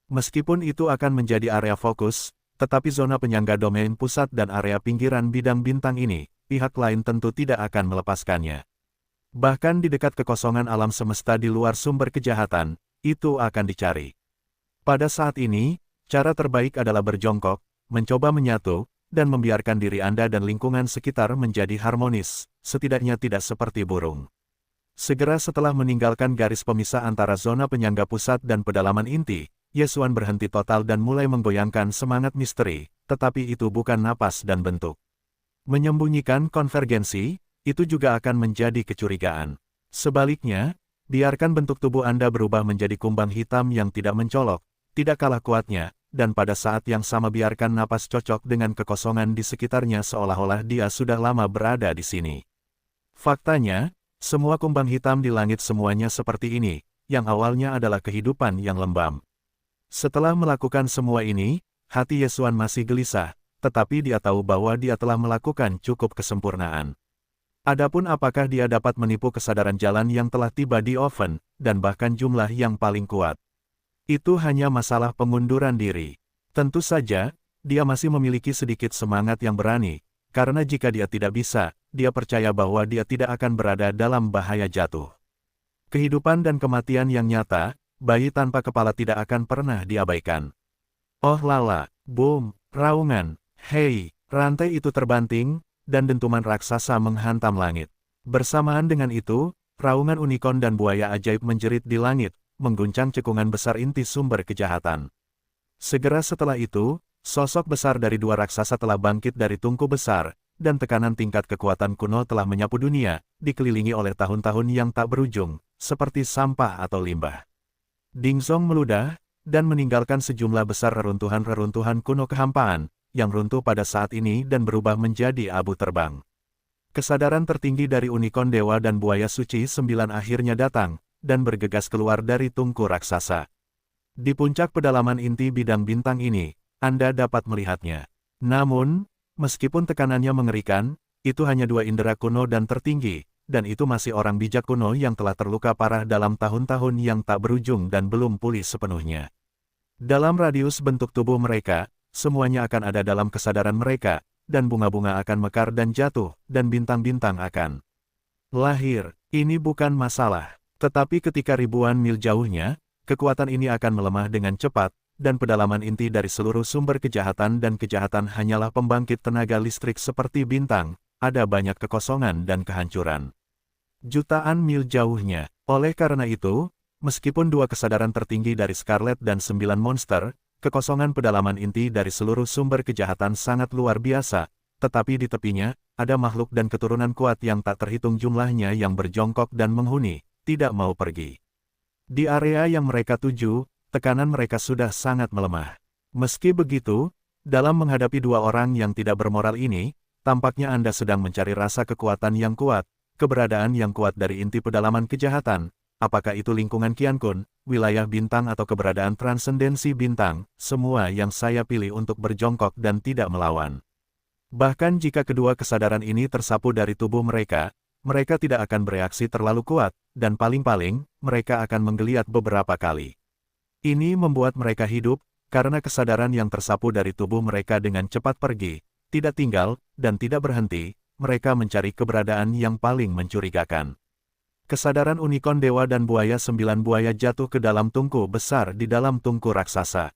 Meskipun itu akan menjadi area fokus, tetapi zona penyangga domain pusat dan area pinggiran bidang bintang ini, pihak lain tentu tidak akan melepaskannya. Bahkan di dekat kekosongan alam semesta di luar sumber kejahatan, itu akan dicari. Pada saat ini, cara terbaik adalah berjongkok, mencoba menyatu, dan membiarkan diri Anda dan lingkungan sekitar menjadi harmonis, setidaknya tidak seperti burung. Segera setelah meninggalkan garis pemisah antara zona penyangga pusat dan pedalaman inti, Ye Xuan berhenti total dan mulai menggoyangkan semangat misteri, tetapi itu bukan napas dan bentuk. Menyembunyikan konvergensi, itu juga akan menjadi kecurigaan. Sebaliknya, biarkan bentuk tubuh Anda berubah menjadi kumbang hitam yang tidak mencolok, tidak kalah kuatnya, dan pada saat yang sama biarkan napas cocok dengan kekosongan di sekitarnya seolah-olah dia sudah lama berada di sini. Faktanya, semua kumbang hitam di langit semuanya seperti ini, yang awalnya adalah kehidupan yang lembam. Setelah melakukan semua ini, hati Ye Xuan masih gelisah, tetapi dia tahu bahwa dia telah melakukan cukup kesempurnaan. Adapun apakah dia dapat menipu kesadaran jalan yang telah tiba di oven, dan bahkan jumlah yang paling kuat. Itu hanya masalah pengunduran diri. Tentu saja, dia masih memiliki sedikit semangat yang berani, karena jika dia tidak bisa, dia percaya bahwa dia tidak akan berada dalam bahaya jatuh. Kehidupan dan kematian yang nyata, bayi tanpa kepala tidak akan pernah diabaikan. Oh lala, boom, raungan, hei, rantai itu terbanting, dan dentuman raksasa menghantam langit. Bersamaan dengan itu, raungan unicorn dan buaya ajaib menjerit di langit, mengguncang cekungan besar inti sumber kejahatan. Segera setelah itu, sosok besar dari dua raksasa telah bangkit dari tungku besar, dan tekanan tingkat kekuatan kuno telah menyapu dunia, dikelilingi oleh tahun-tahun yang tak berujung, seperti sampah atau limbah. Dingzong meludah, dan meninggalkan sejumlah besar reruntuhan-reruntuhan kuno kehampaan, yang runtuh pada saat ini dan berubah menjadi abu terbang. Kesadaran tertinggi dari unicorn dewa dan buaya suci 9 akhirnya datang, dan bergegas keluar dari tungku raksasa. Di puncak pedalaman inti bidang bintang ini, Anda dapat melihatnya. Namun, meskipun tekanannya mengerikan, itu hanya dua indera kuno dan tertinggi, dan itu masih orang bijak kuno yang telah terluka parah dalam tahun-tahun yang tak berujung dan belum pulih sepenuhnya. Dalam radius bentuk tubuh mereka, semuanya akan ada dalam kesadaran mereka, dan bunga-bunga akan mekar dan jatuh, dan bintang-bintang akan lahir. Ini bukan masalah. Tetapi ketika ribuan mil jauhnya, kekuatan ini akan melemah dengan cepat, dan pedalaman inti dari seluruh sumber kejahatan dan kejahatan hanyalah pembangkit tenaga listrik seperti bintang, ada banyak kekosongan dan kehancuran. Jutaan mil jauhnya. Oleh karena itu, meskipun dua kesadaran tertinggi dari Scarlet dan 9 monster, kekosongan pedalaman inti dari seluruh sumber kejahatan sangat luar biasa, tetapi di tepinya, ada makhluk dan keturunan kuat yang tak terhitung jumlahnya yang berjongkok dan menghuni, tidak mau pergi. Di area yang mereka tuju, tekanan mereka sudah sangat melemah. Meski begitu, dalam menghadapi dua orang yang tidak bermoral ini, tampaknya Anda sedang mencari rasa kekuatan yang kuat, keberadaan yang kuat dari inti pedalaman kejahatan, apakah itu lingkungan Qiankun, wilayah bintang atau keberadaan transendensi bintang, semua yang saya pilih untuk berjongkok dan tidak melawan. Bahkan jika kedua kesadaran ini tersapu dari tubuh mereka, mereka tidak akan bereaksi terlalu kuat, dan paling-paling, mereka akan menggeliat beberapa kali. Ini membuat mereka hidup, karena kesadaran yang tersapu dari tubuh mereka dengan cepat pergi, tidak tinggal, dan tidak berhenti, mereka mencari keberadaan yang paling mencurigakan. Kesadaran unicorn dewa dan buaya 9 buaya jatuh ke dalam tungku besar di dalam tungku raksasa.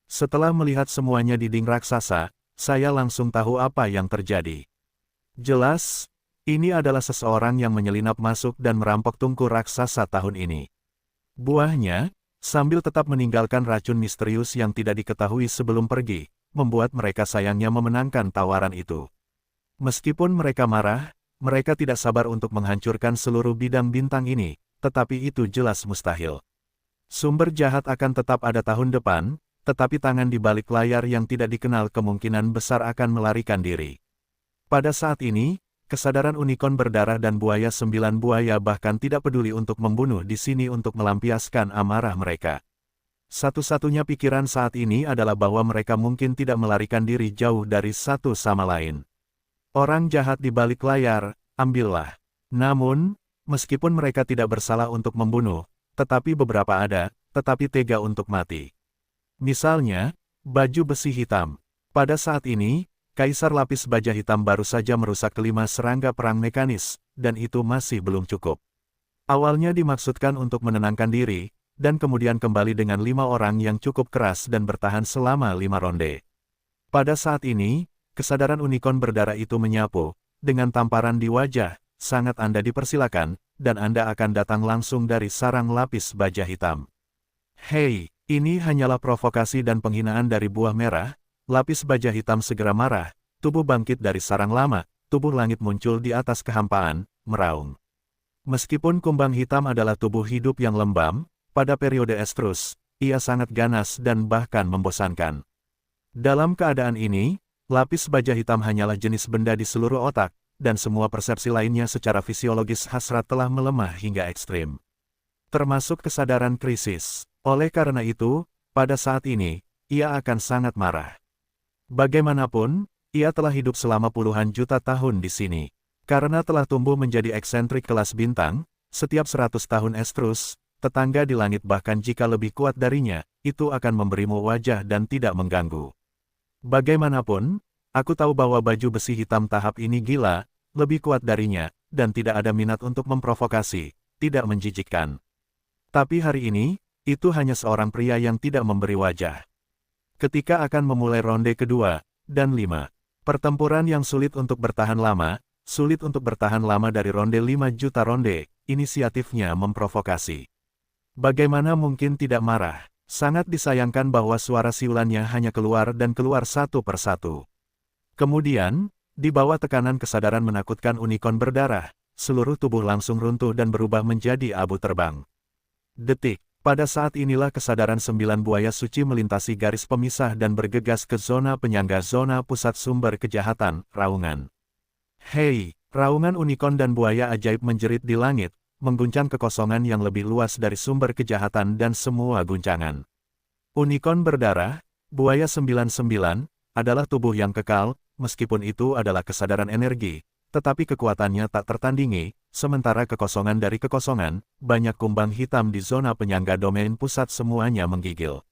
Setelah melihat semuanya di dinding raksasa, saya langsung tahu apa yang terjadi. Jelas, ini adalah seseorang yang menyelinap masuk dan merampok tungku raksasa tahun ini. Buahnya, sambil tetap meninggalkan racun misterius yang tidak diketahui sebelum pergi, membuat mereka sayangnya memenangkan tawaran itu. Meskipun mereka marah, mereka tidak sabar untuk menghancurkan seluruh bidang bintang ini, tetapi itu jelas mustahil. Sumber jahat akan tetap ada tahun depan, tetapi tangan di balik layar yang tidak dikenal kemungkinan besar akan melarikan diri. Pada saat ini, kesadaran unicorn berdarah dan buaya 9 buaya bahkan tidak peduli untuk membunuh di sini untuk melampiaskan amarah mereka. Satu-satunya pikiran saat ini adalah bahwa mereka mungkin tidak melarikan diri jauh dari satu sama lain. Orang jahat di balik layar, ambillah. Namun, meskipun mereka tidak bersalah untuk membunuh, tetapi beberapa ada, tetapi tega untuk mati. Misalnya, baju besi hitam. Pada saat ini, Kaisar Lapis Baja Hitam baru saja merusak kelima serangga perang mekanis, dan itu masih belum cukup. Awalnya dimaksudkan untuk menenangkan diri, dan kemudian kembali dengan 5 orang yang cukup keras dan bertahan selama 5 ronde. Pada saat ini, kesadaran unicorn berdarah itu menyapu, dengan tamparan di wajah, sangat Anda dipersilakan, dan Anda akan datang langsung dari sarang Lapis Baja Hitam. Hei! Ini hanyalah provokasi dan penghinaan dari buah merah, Lapis Baja Hitam segera marah, tubuh bangkit dari sarang lama, tubuh langit muncul di atas kehampaan, meraung. Meskipun kumbang hitam adalah tubuh hidup yang lembam, pada periode Estrus, ia sangat ganas dan bahkan membosankan. Dalam keadaan ini, Lapis Baja Hitam hanyalah jenis benda di seluruh otak, dan semua persepsi lainnya secara fisiologis hasrat telah melemah hingga ekstrim. Termasuk kesadaran krisis. Oleh karena itu, pada saat ini, ia akan sangat marah. Bagaimanapun, ia telah hidup selama puluhan juta tahun di sini. Karena telah tumbuh menjadi eksentrik kelas bintang, setiap 100 tahun Estrus, tetangga di langit bahkan jika lebih kuat darinya, itu akan memberimu wajah dan tidak mengganggu. Bagaimanapun, aku tahu bahwa baju besi hitam tahap ini gila, lebih kuat darinya, dan tidak ada minat untuk memprovokasi, tidak menjijikkan. Tapi hari ini, itu hanya seorang pria yang tidak memberi wajah. Ketika akan memulai ronde kedua, dan 5. Pertempuran yang sulit untuk bertahan lama dari ronde 5 juta ronde, inisiatifnya memprovokasi. Bagaimana mungkin tidak marah? Sangat disayangkan bahwa suara siulannya hanya keluar dan keluar satu persatu. Kemudian, di bawah tekanan kesadaran menakutkan unicorn berdarah, seluruh tubuh langsung runtuh dan berubah menjadi abu terbang. Detik. Pada saat inilah kesadaran 9 buaya suci melintasi garis pemisah dan bergegas ke zona penyangga zona pusat sumber kejahatan, raungan. Hei, raungan unicorn dan buaya ajaib menjerit di langit, mengguncang kekosongan yang lebih luas dari sumber kejahatan dan semua guncangan. Unicorn berdarah, buaya 99, adalah tubuh yang kekal, meskipun itu adalah kesadaran energi, tetapi kekuatannya tak tertandingi, sementara kekosongan dari kekosongan, banyak kumbang hitam di zona penyangga domain pusat semuanya menggigil.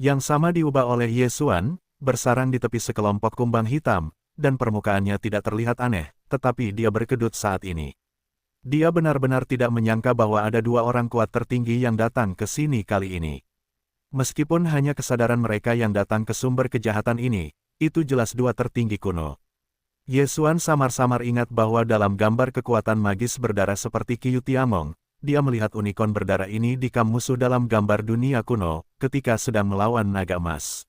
Yang sama diubah oleh Ye Xuan, bersarang di tepi sekelompok kumbang hitam, dan permukaannya tidak terlihat aneh, tetapi dia berkedut saat ini. Dia benar-benar tidak menyangka bahwa ada dua orang kuat tertinggi yang datang ke sini kali ini. Meskipun hanya kesadaran mereka yang datang ke sumber kejahatan ini, itu jelas dua tertinggi kuno. Ye Xuan samar-samar ingat bahwa dalam gambar kekuatan magis berdarah seperti Qiu Tiamong, dia melihat unicorn berdarah ini di kam musuh dalam gambar dunia kuno, ketika sedang melawan naga emas.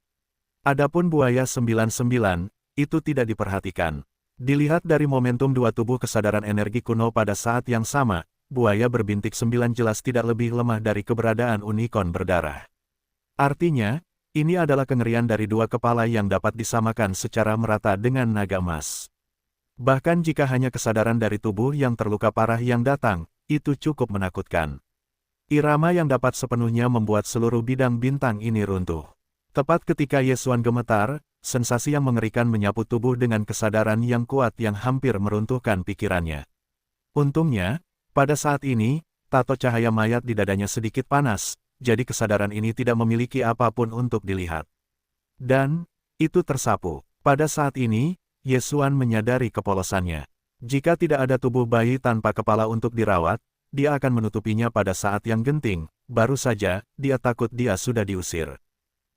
Adapun buaya 99, itu tidak diperhatikan. Dilihat dari momentum dua tubuh kesadaran energi kuno pada saat yang sama, buaya berbintik 9 jelas tidak lebih lemah dari keberadaan unicorn berdarah. Artinya, ini adalah kengerian dari dua kepala yang dapat disamakan secara merata dengan naga emas. Bahkan jika hanya kesadaran dari tubuh yang terluka parah yang datang, itu cukup menakutkan. Irama yang dapat sepenuhnya membuat seluruh bidang bintang ini runtuh. Tepat ketika Ye Xuan gemetar, sensasi yang mengerikan menyapu tubuh dengan kesadaran yang kuat yang hampir meruntuhkan pikirannya. Untungnya, pada saat ini, tato cahaya mayat di dadanya sedikit panas, jadi kesadaran ini tidak memiliki apapun untuk dilihat. Dan, itu tersapu. Pada saat ini, Ye Xuan menyadari kepolosannya. Jika tidak ada tubuh bayi tanpa kepala untuk dirawat, dia akan menutupinya pada saat yang genting, baru saja, dia takut dia sudah diusir.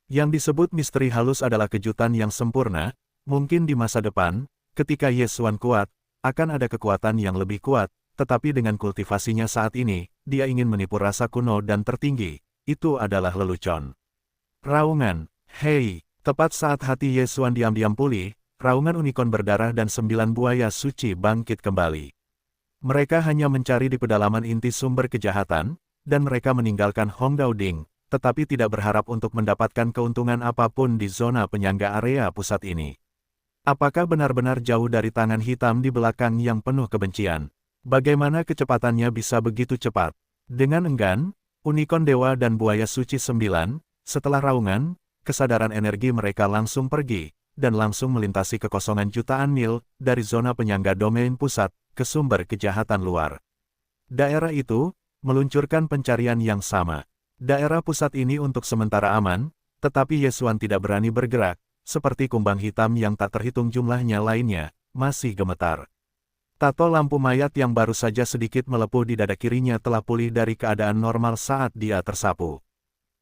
Yang disebut misteri halus adalah kejutan yang sempurna, mungkin di masa depan, ketika Ye Xuan kuat, akan ada kekuatan yang lebih kuat, tetapi dengan kultivasinya saat ini, dia ingin menipu rasa kuno dan tertinggi. Itu adalah lelucon. Raungan, hei, tepat saat hati Ye Xuan diam-diam pulih, raungan unicorn berdarah dan 9 buaya suci bangkit kembali. Mereka hanya mencari di pedalaman inti sumber kejahatan, dan mereka meninggalkan Hongdao Ding, tetapi tidak berharap untuk mendapatkan keuntungan apapun di zona penyangga area pusat ini. Apakah benar-benar jauh dari tangan hitam di belakang yang penuh kebencian? Bagaimana kecepatannya bisa begitu cepat? Dengan enggan, unicorn dewa dan buaya suci 9, setelah raungan, kesadaran energi mereka langsung pergi, dan langsung melintasi kekosongan jutaan mil, dari zona penyangga domain pusat, ke sumber kejahatan luar. Daerah itu, meluncurkan pencarian yang sama. Daerah pusat ini untuk sementara aman, tetapi Ye Xuan tidak berani bergerak, seperti kumbang hitam yang tak terhitung jumlahnya lainnya, masih gemetar. Tato lampu mayat yang baru saja sedikit melepuh di dada kirinya telah pulih dari keadaan normal saat dia tersapu.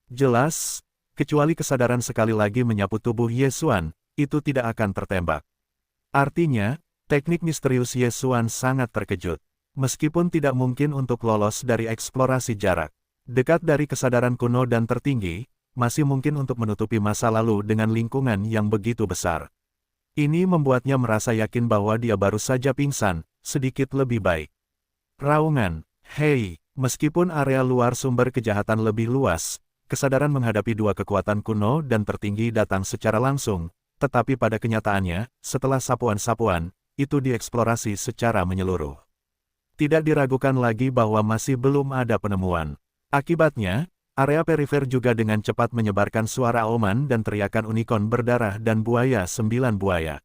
Jelas, kecuali kesadaran sekali lagi menyapu tubuh Ye Xuan, itu tidak akan tertembak. Artinya, teknik misterius Ye Xuan sangat terkejut. Meskipun tidak mungkin untuk lolos dari eksplorasi jarak dekat dari kesadaran kuno dan tertinggi, masih mungkin untuk menutupi masa lalu dengan lingkungan yang begitu besar. Ini membuatnya merasa yakin bahwa dia baru saja pingsan, sedikit lebih baik. Raungan, hei, meskipun area luar sumber kejahatan lebih luas, kesadaran menghadapi dua kekuatan kuno dan tertinggi datang secara langsung, tetapi pada kenyataannya, setelah sapuan-sapuan, itu dieksplorasi secara menyeluruh. Tidak diragukan lagi bahwa masih belum ada penemuan. Akibatnya, area perifer juga dengan cepat menyebarkan suara auman dan teriakan unicorn berdarah dan buaya 9 buaya.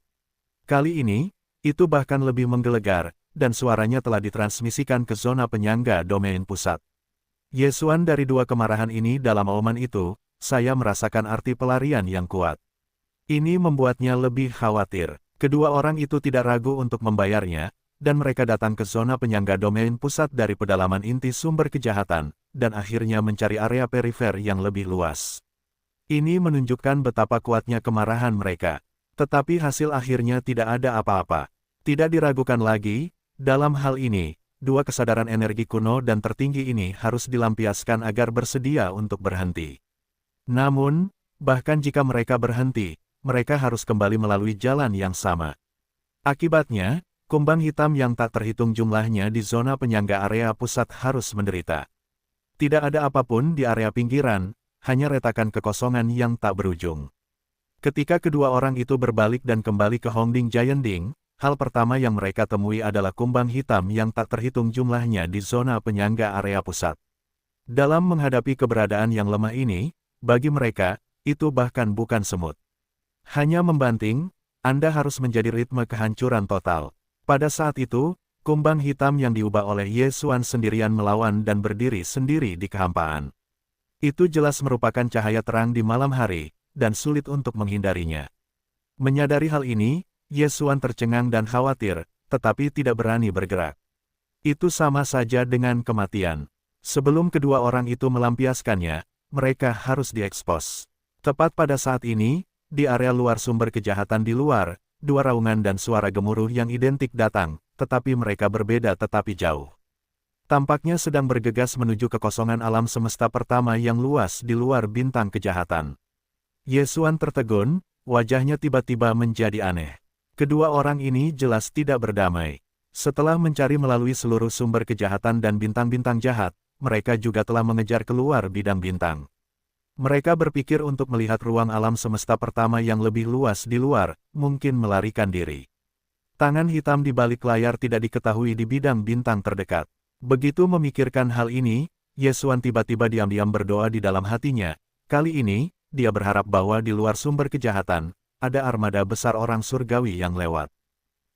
Kali ini, itu bahkan lebih menggelegar, dan suaranya telah ditransmisikan ke zona penyangga domain pusat. Ye Xuan dari dua kemarahan ini dalam auman itu, saya merasakan arti pelarian yang kuat. Ini membuatnya lebih khawatir. Kedua orang itu tidak ragu untuk membayarnya, dan mereka datang ke zona penyangga domain pusat dari pedalaman inti sumber kejahatan, dan akhirnya mencari area perifer yang lebih luas. Ini menunjukkan betapa kuatnya kemarahan mereka. Tetapi hasil akhirnya tidak ada apa-apa. Tidak diragukan lagi, dalam hal ini, dua kesadaran energi kuno dan tertinggi ini harus dilampiaskan agar bersedia untuk berhenti. Namun, bahkan jika mereka berhenti, mereka harus kembali melalui jalan yang sama. Akibatnya, kumbang hitam yang tak terhitung jumlahnya di zona penyangga area pusat harus menderita. Tidak ada apapun di area pinggiran, hanya retakan kekosongan yang tak berujung. Ketika kedua orang itu berbalik dan kembali ke Hongding Giant Ding, hal pertama yang mereka temui adalah kumbang hitam yang tak terhitung jumlahnya di zona penyangga area pusat. Dalam menghadapi keberadaan yang lemah ini, bagi mereka, itu bahkan bukan semut. Hanya membanting, Anda harus menjadi ritme kehancuran total. Pada saat itu, kumbang hitam yang diubah oleh Ye Xuan sendirian melawan dan berdiri sendiri di kehampaan. Itu jelas merupakan cahaya terang di malam hari, dan sulit untuk menghindarinya. Menyadari hal ini, Ye Xuan tercengang dan khawatir, tetapi tidak berani bergerak. Itu sama saja dengan kematian. Sebelum kedua orang itu melampiaskannya, mereka harus diekspos. Tepat pada saat ini, di area luar sumber kejahatan di luar, dua raungan dan suara gemuruh yang identik datang, tetapi mereka berbeda tetapi jauh. Tampaknya sedang bergegas menuju kekosongan alam semesta pertama yang luas di luar bintang kejahatan. Ye Xuan tertegun, wajahnya tiba-tiba menjadi aneh. Kedua orang ini jelas tidak berdamai. Setelah mencari melalui seluruh sumber kejahatan dan bintang-bintang jahat, mereka juga telah mengejar keluar bidang bintang. Mereka berpikir untuk melihat ruang alam semesta pertama yang lebih luas di luar, mungkin melarikan diri. Tangan hitam di balik layar tidak diketahui di bidang bintang terdekat. Begitu memikirkan hal ini, Ye Xuan tiba-tiba diam-diam berdoa di dalam hatinya. Kali ini, dia berharap bahwa di luar sumber kejahatan, ada armada besar orang surgawi yang lewat.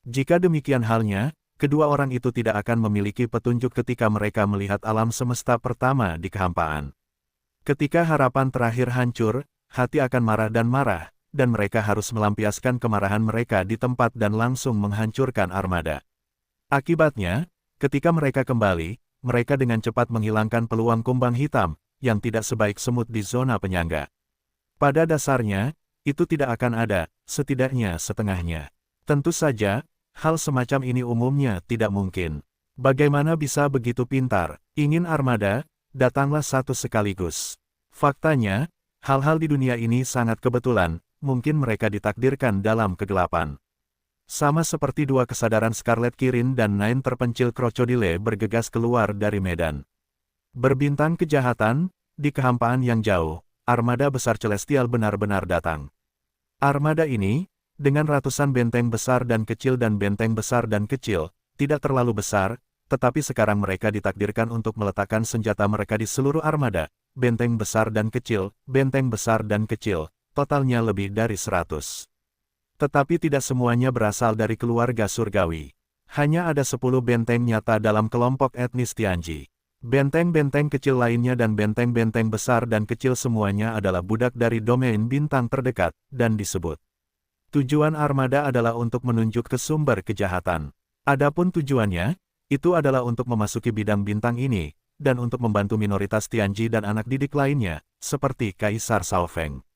Jika demikian halnya, kedua orang itu tidak akan memiliki petunjuk ketika mereka melihat alam semesta pertama di kehampaan. Ketika harapan terakhir hancur, hati akan marah, dan mereka harus melampiaskan kemarahan mereka di tempat dan langsung menghancurkan armada. Akibatnya, ketika mereka kembali, mereka dengan cepat menghilangkan peluang kumbang hitam, yang tidak sebaik semut di zona penyangga. Pada dasarnya, itu tidak akan ada, setidaknya setengahnya. Tentu saja, hal semacam ini umumnya tidak mungkin. Bagaimana bisa begitu pintar? Ingin armada, datanglah satu sekaligus. Faktanya, hal-hal di dunia ini sangat kebetulan, mungkin mereka ditakdirkan dalam kegelapan. Sama seperti dua kesadaran Scarlet Kirin dan Nine terpencil krokodile bergegas keluar dari medan. Berbintang kejahatan, di kehampaan yang jauh, armada besar celestial benar-benar datang. Armada ini, dengan ratusan benteng besar dan benteng besar dan kecil, tidak terlalu besar, tetapi sekarang mereka ditakdirkan untuk meletakkan senjata mereka di seluruh armada, benteng besar dan kecil, totalnya lebih dari 100. Tetapi tidak semuanya berasal dari keluarga surgawi. Hanya ada 10 benteng nyata dalam kelompok etnis Tianji. Benteng-benteng kecil lainnya dan benteng-benteng besar dan kecil semuanya adalah budak dari domain bintang terdekat, dan disebut. Tujuan armada adalah untuk menunjuk ke sumber kejahatan. Adapun tujuannya, itu adalah untuk memasuki bidang bintang ini, dan untuk membantu minoritas Tianji dan anak didik lainnya, seperti Kaisar Shaofeng.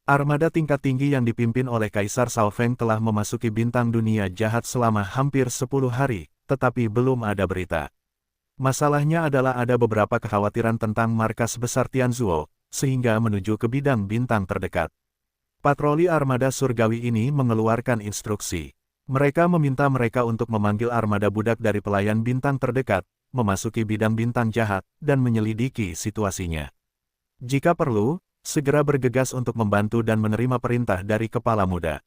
Armada tingkat tinggi yang dipimpin oleh Kaisar Shaofeng telah memasuki bintang dunia jahat selama hampir 10 hari, tetapi belum ada berita. Masalahnya adalah ada beberapa kekhawatiran tentang markas besar Tianzuo, sehingga menuju ke bidang bintang terdekat. Patroli armada surgawi ini mengeluarkan instruksi. Mereka meminta mereka untuk memanggil armada budak dari pelayan bintang terdekat, memasuki bidang bintang jahat, dan menyelidiki situasinya. Jika perlu, segera bergegas untuk membantu dan menerima perintah dari kepala muda.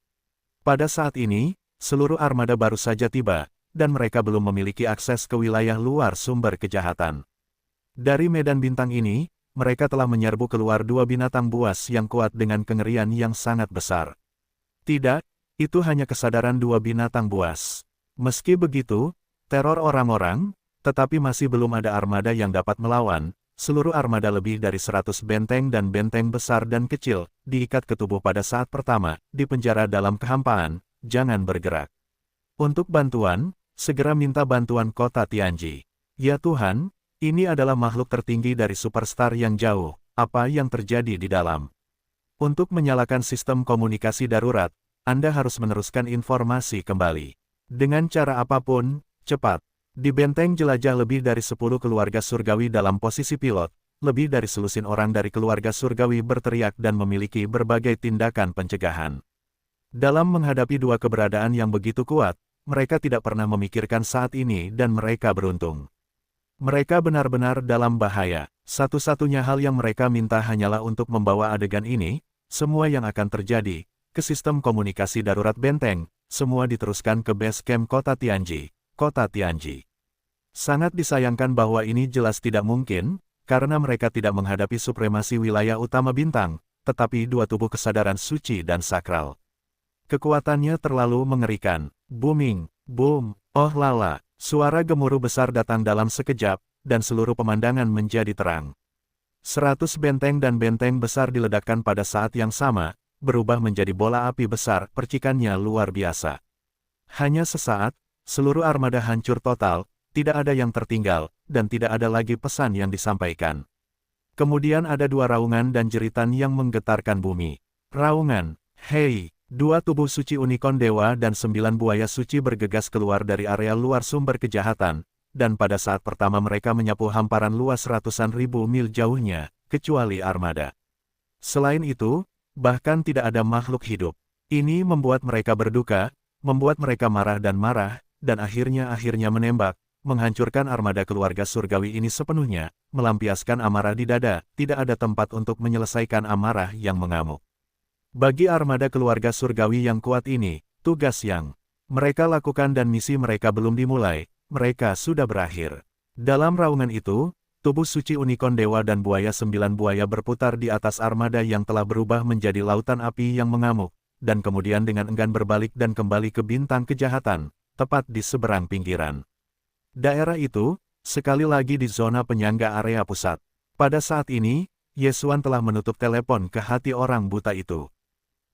Pada saat ini, seluruh armada baru saja tiba, dan mereka belum memiliki akses ke wilayah luar sumber kejahatan. Dari medan bintang ini, mereka telah menyerbu keluar dua binatang buas yang kuat dengan kengerian yang sangat besar. Tidak, itu hanya kesadaran dua binatang buas. Meski begitu, teror orang-orang, tetapi masih belum ada armada yang dapat melawan. Seluruh armada lebih dari 100 benteng dan benteng besar dan kecil, diikat ke tubuh pada saat pertama, dipenjara dalam kehampaan, jangan bergerak. Untuk bantuan, segera minta bantuan kota Tianji. Ya Tuhan, ini adalah makhluk tertinggi dari superstar yang jauh, apa yang terjadi di dalam? Untuk menyalakan sistem komunikasi darurat, Anda harus meneruskan informasi kembali. Dengan cara apapun, cepat. Di benteng jelajah lebih dari 10 keluarga surgawi dalam posisi pilot, lebih dari selusin orang dari keluarga surgawi berteriak dan memiliki berbagai tindakan pencegahan. Dalam menghadapi dua keberadaan yang begitu kuat, mereka tidak pernah memikirkan saat ini dan mereka beruntung. Mereka benar-benar dalam bahaya. Satu-satunya hal yang mereka minta hanyalah untuk membawa adegan ini, semua yang akan terjadi, ke sistem komunikasi darurat benteng, semua diteruskan ke base camp kota Tianji. Kota Tianji. Sangat disayangkan bahwa ini jelas tidak mungkin, karena mereka tidak menghadapi supremasi wilayah utama bintang, tetapi dua tubuh kesadaran suci dan sakral. Kekuatannya terlalu mengerikan. Booming, boom, oh lala, suara gemuruh besar datang dalam sekejap, dan seluruh pemandangan menjadi terang. 100 benteng dan benteng besar diledakkan pada saat yang sama, berubah menjadi bola api besar, percikannya luar biasa. Hanya sesaat, seluruh armada hancur total, tidak ada yang tertinggal, dan tidak ada lagi pesan yang disampaikan. Kemudian ada dua raungan dan jeritan yang menggetarkan bumi. Raungan, hei, dua tubuh suci unicorn dewa dan 9 buaya suci bergegas keluar dari area luar sumber kejahatan, dan pada saat pertama mereka menyapu hamparan luas ratusan ribu mil jauhnya, kecuali armada. Selain itu, bahkan tidak ada makhluk hidup. Ini membuat mereka berduka, membuat mereka marah, dan akhirnya menembak, menghancurkan armada keluarga surgawi ini sepenuhnya, melampiaskan amarah di dada, tidak ada tempat untuk menyelesaikan amarah yang mengamuk. Bagi armada keluarga surgawi yang kuat ini, tugas yang mereka lakukan dan misi mereka belum dimulai, mereka sudah berakhir. Dalam raungan itu, tubuh suci unicorn dewa dan buaya 9 buaya berputar di atas armada yang telah berubah menjadi lautan api yang mengamuk, dan kemudian dengan enggan berbalik dan kembali ke bintang kejahatan, tepat di seberang pinggiran. Daerah itu, sekali lagi di zona penyangga area pusat. Pada saat ini, Yesuan telah menutup telepon ke hati orang buta itu.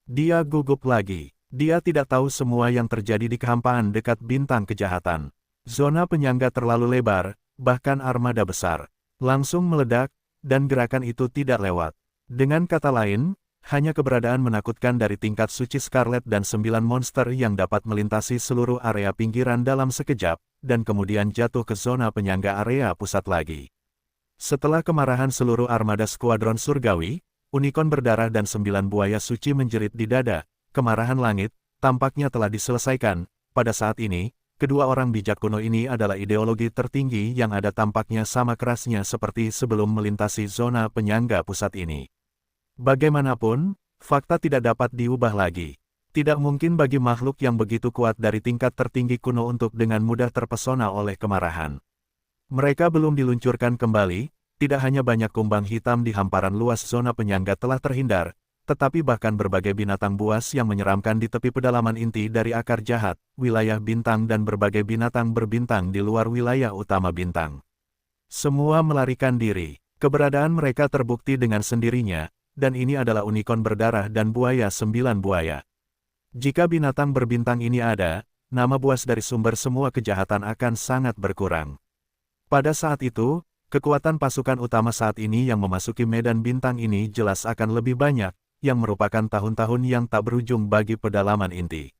Dia gugup lagi. Dia tidak tahu semua yang terjadi di kehampaan dekat bintang kejahatan. Zona penyangga terlalu lebar, bahkan armada besar langsung meledak, dan gerakan itu tidak lewat. Dengan kata lain, hanya keberadaan menakutkan dari tingkat suci Scarlet dan 9 monster yang dapat melintasi seluruh area pinggiran dalam sekejap, dan kemudian jatuh ke zona penyangga area pusat lagi. Setelah kemarahan seluruh armada skuadron surgawi, unicorn berdarah dan 9 buaya suci menjerit di dada, kemarahan langit, tampaknya telah diselesaikan. Pada saat ini, kedua orang bijak kuno ini adalah ideologi tertinggi yang ada, tampaknya sama kerasnya seperti sebelum melintasi zona penyangga pusat ini. Bagaimanapun, fakta tidak dapat diubah lagi. Tidak mungkin bagi makhluk yang begitu kuat dari tingkat tertinggi kuno untuk dengan mudah terpesona oleh kemarahan. Mereka belum diluncurkan kembali, tidak hanya banyak kumbang hitam di hamparan luas zona penyangga telah terhindar, tetapi bahkan berbagai binatang buas yang menyeramkan di tepi pedalaman inti dari akar jahat, wilayah bintang dan berbagai binatang berbintang di luar wilayah utama bintang. Semua melarikan diri. Keberadaan mereka terbukti dengan sendirinya, dan ini adalah unicorn berdarah dan buaya 9 buaya. Jika binatang berbintang ini ada, nama buas dari sumber semua kejahatan akan sangat berkurang. Pada saat itu, kekuatan pasukan utama saat ini yang memasuki medan bintang ini jelas akan lebih banyak, yang merupakan tahun-tahun yang tak berujung bagi pedalaman inti.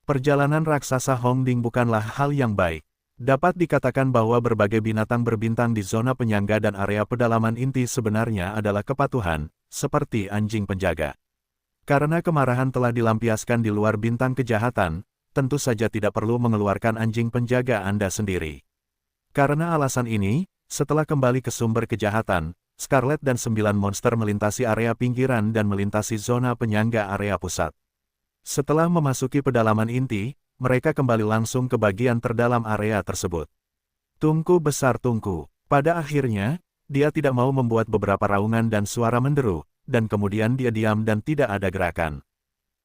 Perjalanan raksasa Hongding bukanlah hal yang baik. Dapat dikatakan bahwa berbagai binatang berbintang di zona penyangga dan area pedalaman inti sebenarnya adalah kepatuhan, seperti anjing penjaga. Karena kemarahan telah dilampiaskan di luar bintang kejahatan, tentu saja tidak perlu mengeluarkan anjing penjaga Anda sendiri. Karena alasan ini, setelah kembali ke sumber kejahatan, Scarlet dan 9 monster melintasi area pinggiran dan melintasi zona penyangga area pusat. Setelah memasuki pedalaman inti, mereka kembali langsung ke bagian terdalam area tersebut. Tungku besar tungku. Pada akhirnya, dia tidak mau membuat beberapa raungan dan suara menderu, dan kemudian dia diam dan tidak ada gerakan.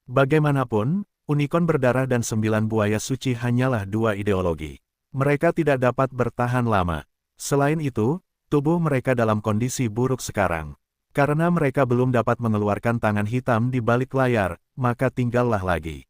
Bagaimanapun, unicorn berdarah dan 9 buaya suci hanyalah dua ideologi. Mereka tidak dapat bertahan lama. Selain itu, tubuh mereka dalam kondisi buruk sekarang. Karena mereka belum dapat mengeluarkan tangan hitam di balik layar, maka tinggallah lagi.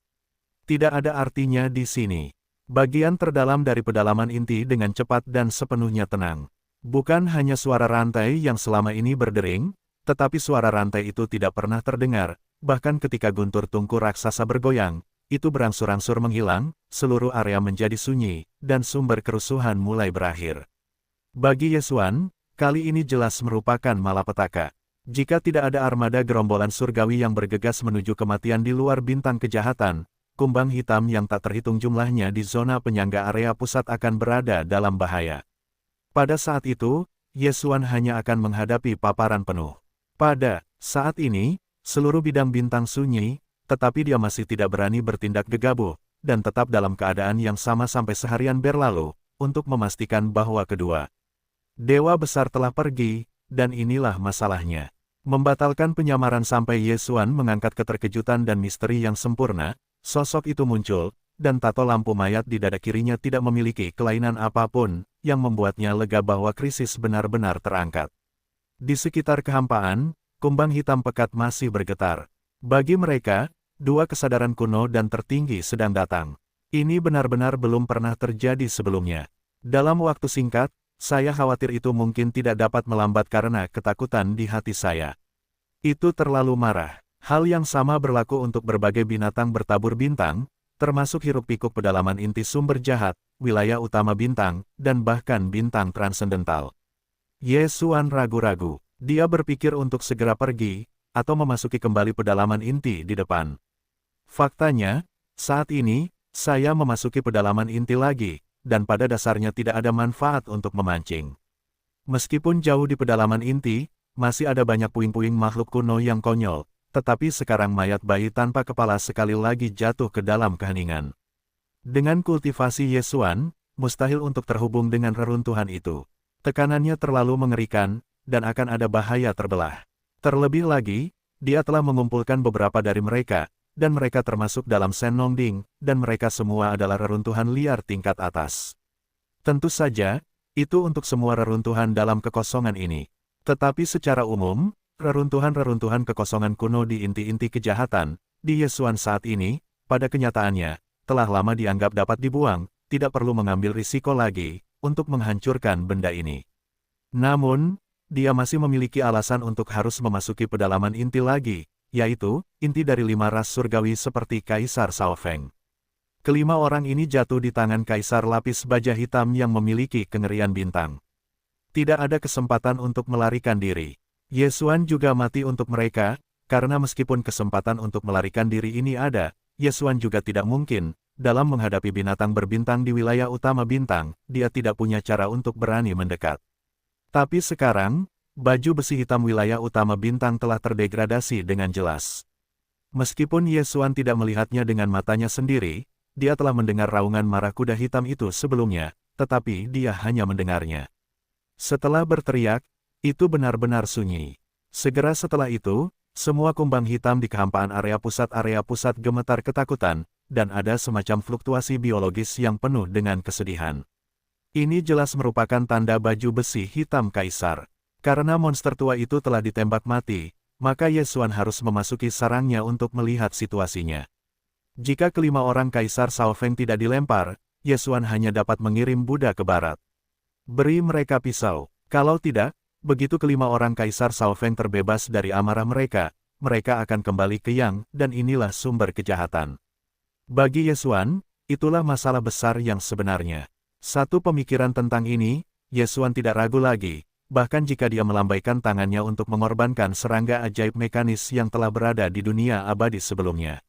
Tidak ada artinya di sini. Bagian terdalam dari pedalaman inti dengan cepat dan sepenuhnya tenang. Bukan hanya suara rantai yang selama ini berdering, tetapi suara rantai itu tidak pernah terdengar, bahkan ketika guntur tungku raksasa bergoyang, itu berangsur-angsur menghilang, seluruh area menjadi sunyi, dan sumber kerusuhan mulai berakhir. Bagi Yesuan, kali ini jelas merupakan malapetaka. Jika tidak ada armada gerombolan surgawi yang bergegas menuju kematian di luar bintang kejahatan, kumbang hitam yang tak terhitung jumlahnya di zona penyangga area pusat akan berada dalam bahaya. Pada saat itu, Yesuan hanya akan menghadapi paparan penuh. Pada saat ini, seluruh bidang bintang sunyi, tetapi dia masih tidak berani bertindak gegabah, dan tetap dalam keadaan yang sama sampai seharian berlalu, untuk memastikan bahwa kedua dewa besar telah pergi, dan inilah masalahnya. Membatalkan penyamaran sampai Yesuan mengangkat keterkejutan dan misteri yang sempurna, sosok itu muncul, dan tato lampu mayat di dada kirinya tidak memiliki kelainan apapun, yang membuatnya lega bahwa krisis benar-benar terangkat. Di sekitar kehampaan, kumbang hitam pekat masih bergetar. Bagi mereka, dua kesadaran kuno dan tertinggi sedang datang. Ini benar-benar belum pernah terjadi sebelumnya. Dalam waktu singkat, saya khawatir itu mungkin tidak dapat melambat karena ketakutan di hati saya. Itu terlalu marah. Hal yang sama berlaku untuk berbagai binatang bertabur bintang, termasuk hiruk-pikuk pedalaman inti sumber jahat, wilayah utama bintang, dan bahkan bintang transendental. Yesuan ragu-ragu. Dia berpikir untuk segera pergi, atau memasuki kembali pedalaman inti di depan. Faktanya, saat ini, saya memasuki pedalaman inti lagi, dan pada dasarnya tidak ada manfaat untuk memancing. Meskipun jauh di pedalaman inti, masih ada banyak puing-puing makhluk kuno yang konyol, tetapi sekarang mayat bayi tanpa kepala sekali lagi jatuh ke dalam keheningan. Dengan kultivasi Yesuan, mustahil untuk terhubung dengan reruntuhan itu. Tekanannya terlalu mengerikan, dan akan ada bahaya terbelah. Terlebih lagi, dia telah mengumpulkan beberapa dari mereka, dan mereka termasuk dalam Senongding, dan mereka semua adalah reruntuhan liar tingkat atas. Tentu saja, itu untuk semua reruntuhan dalam kekosongan ini. Tetapi secara umum, reruntuhan-reruntuhan kekosongan kuno di inti-inti kejahatan, di Yesuan saat ini, pada kenyataannya, telah lama dianggap dapat dibuang, tidak perlu mengambil risiko lagi, untuk menghancurkan benda ini. Namun, dia masih memiliki alasan untuk harus memasuki pedalaman inti lagi, yaitu, inti dari 5 ras surgawi seperti Kaisar Shaofeng. Kelima orang ini jatuh di tangan Kaisar Lapis Baja Hitam yang memiliki kengerian bintang. Tidak ada kesempatan untuk melarikan diri. Yesuan juga mati untuk mereka, karena meskipun kesempatan untuk melarikan diri ini ada, Yesuan juga tidak mungkin, dalam menghadapi binatang berbintang di wilayah utama bintang, dia tidak punya cara untuk berani mendekat. Tapi sekarang, baju besi hitam wilayah utama bintang telah terdegradasi dengan jelas. Meskipun Yesuan tidak melihatnya dengan matanya sendiri, dia telah mendengar raungan marah kuda hitam itu sebelumnya, tetapi dia hanya mendengarnya. Setelah berteriak, itu benar-benar sunyi. Segera setelah itu, semua kumbang hitam di kehampaan area pusat gemetar ketakutan, dan ada semacam fluktuasi biologis yang penuh dengan kesedihan. Ini jelas merupakan tanda baju besi hitam Kaisar. Karena monster tua itu telah ditembak mati, maka Yesuan harus memasuki sarangnya untuk melihat situasinya. Jika kelima orang Kaisar Shaofeng tidak dilempar, Yesuan hanya dapat mengirim Buddha ke barat. Beri mereka pisau. Kalau tidak, begitu kelima orang Kaisar Shaofeng terbebas dari amarah mereka akan kembali ke Yang, dan inilah sumber kejahatan. Bagi Yesuan, itulah masalah besar yang sebenarnya. Satu pemikiran tentang ini, Yesuan tidak ragu lagi, bahkan jika dia melambaikan tangannya untuk mengorbankan serangga ajaib mekanis yang telah berada di dunia abadi sebelumnya.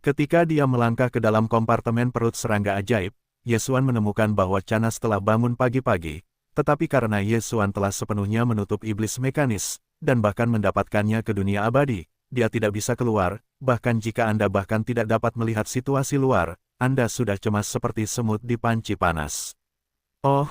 Ketika dia melangkah ke dalam kompartemen perut serangga ajaib, Yesuan menemukan bahwa Canas telah bangun pagi-pagi, tetapi karena Yesuan telah sepenuhnya menutup iblis mekanis, dan bahkan mendapatkannya ke dunia abadi, dia tidak bisa keluar, bahkan jika Anda bahkan tidak dapat melihat situasi luar, Anda sudah cemas seperti semut di panci panas. Oh,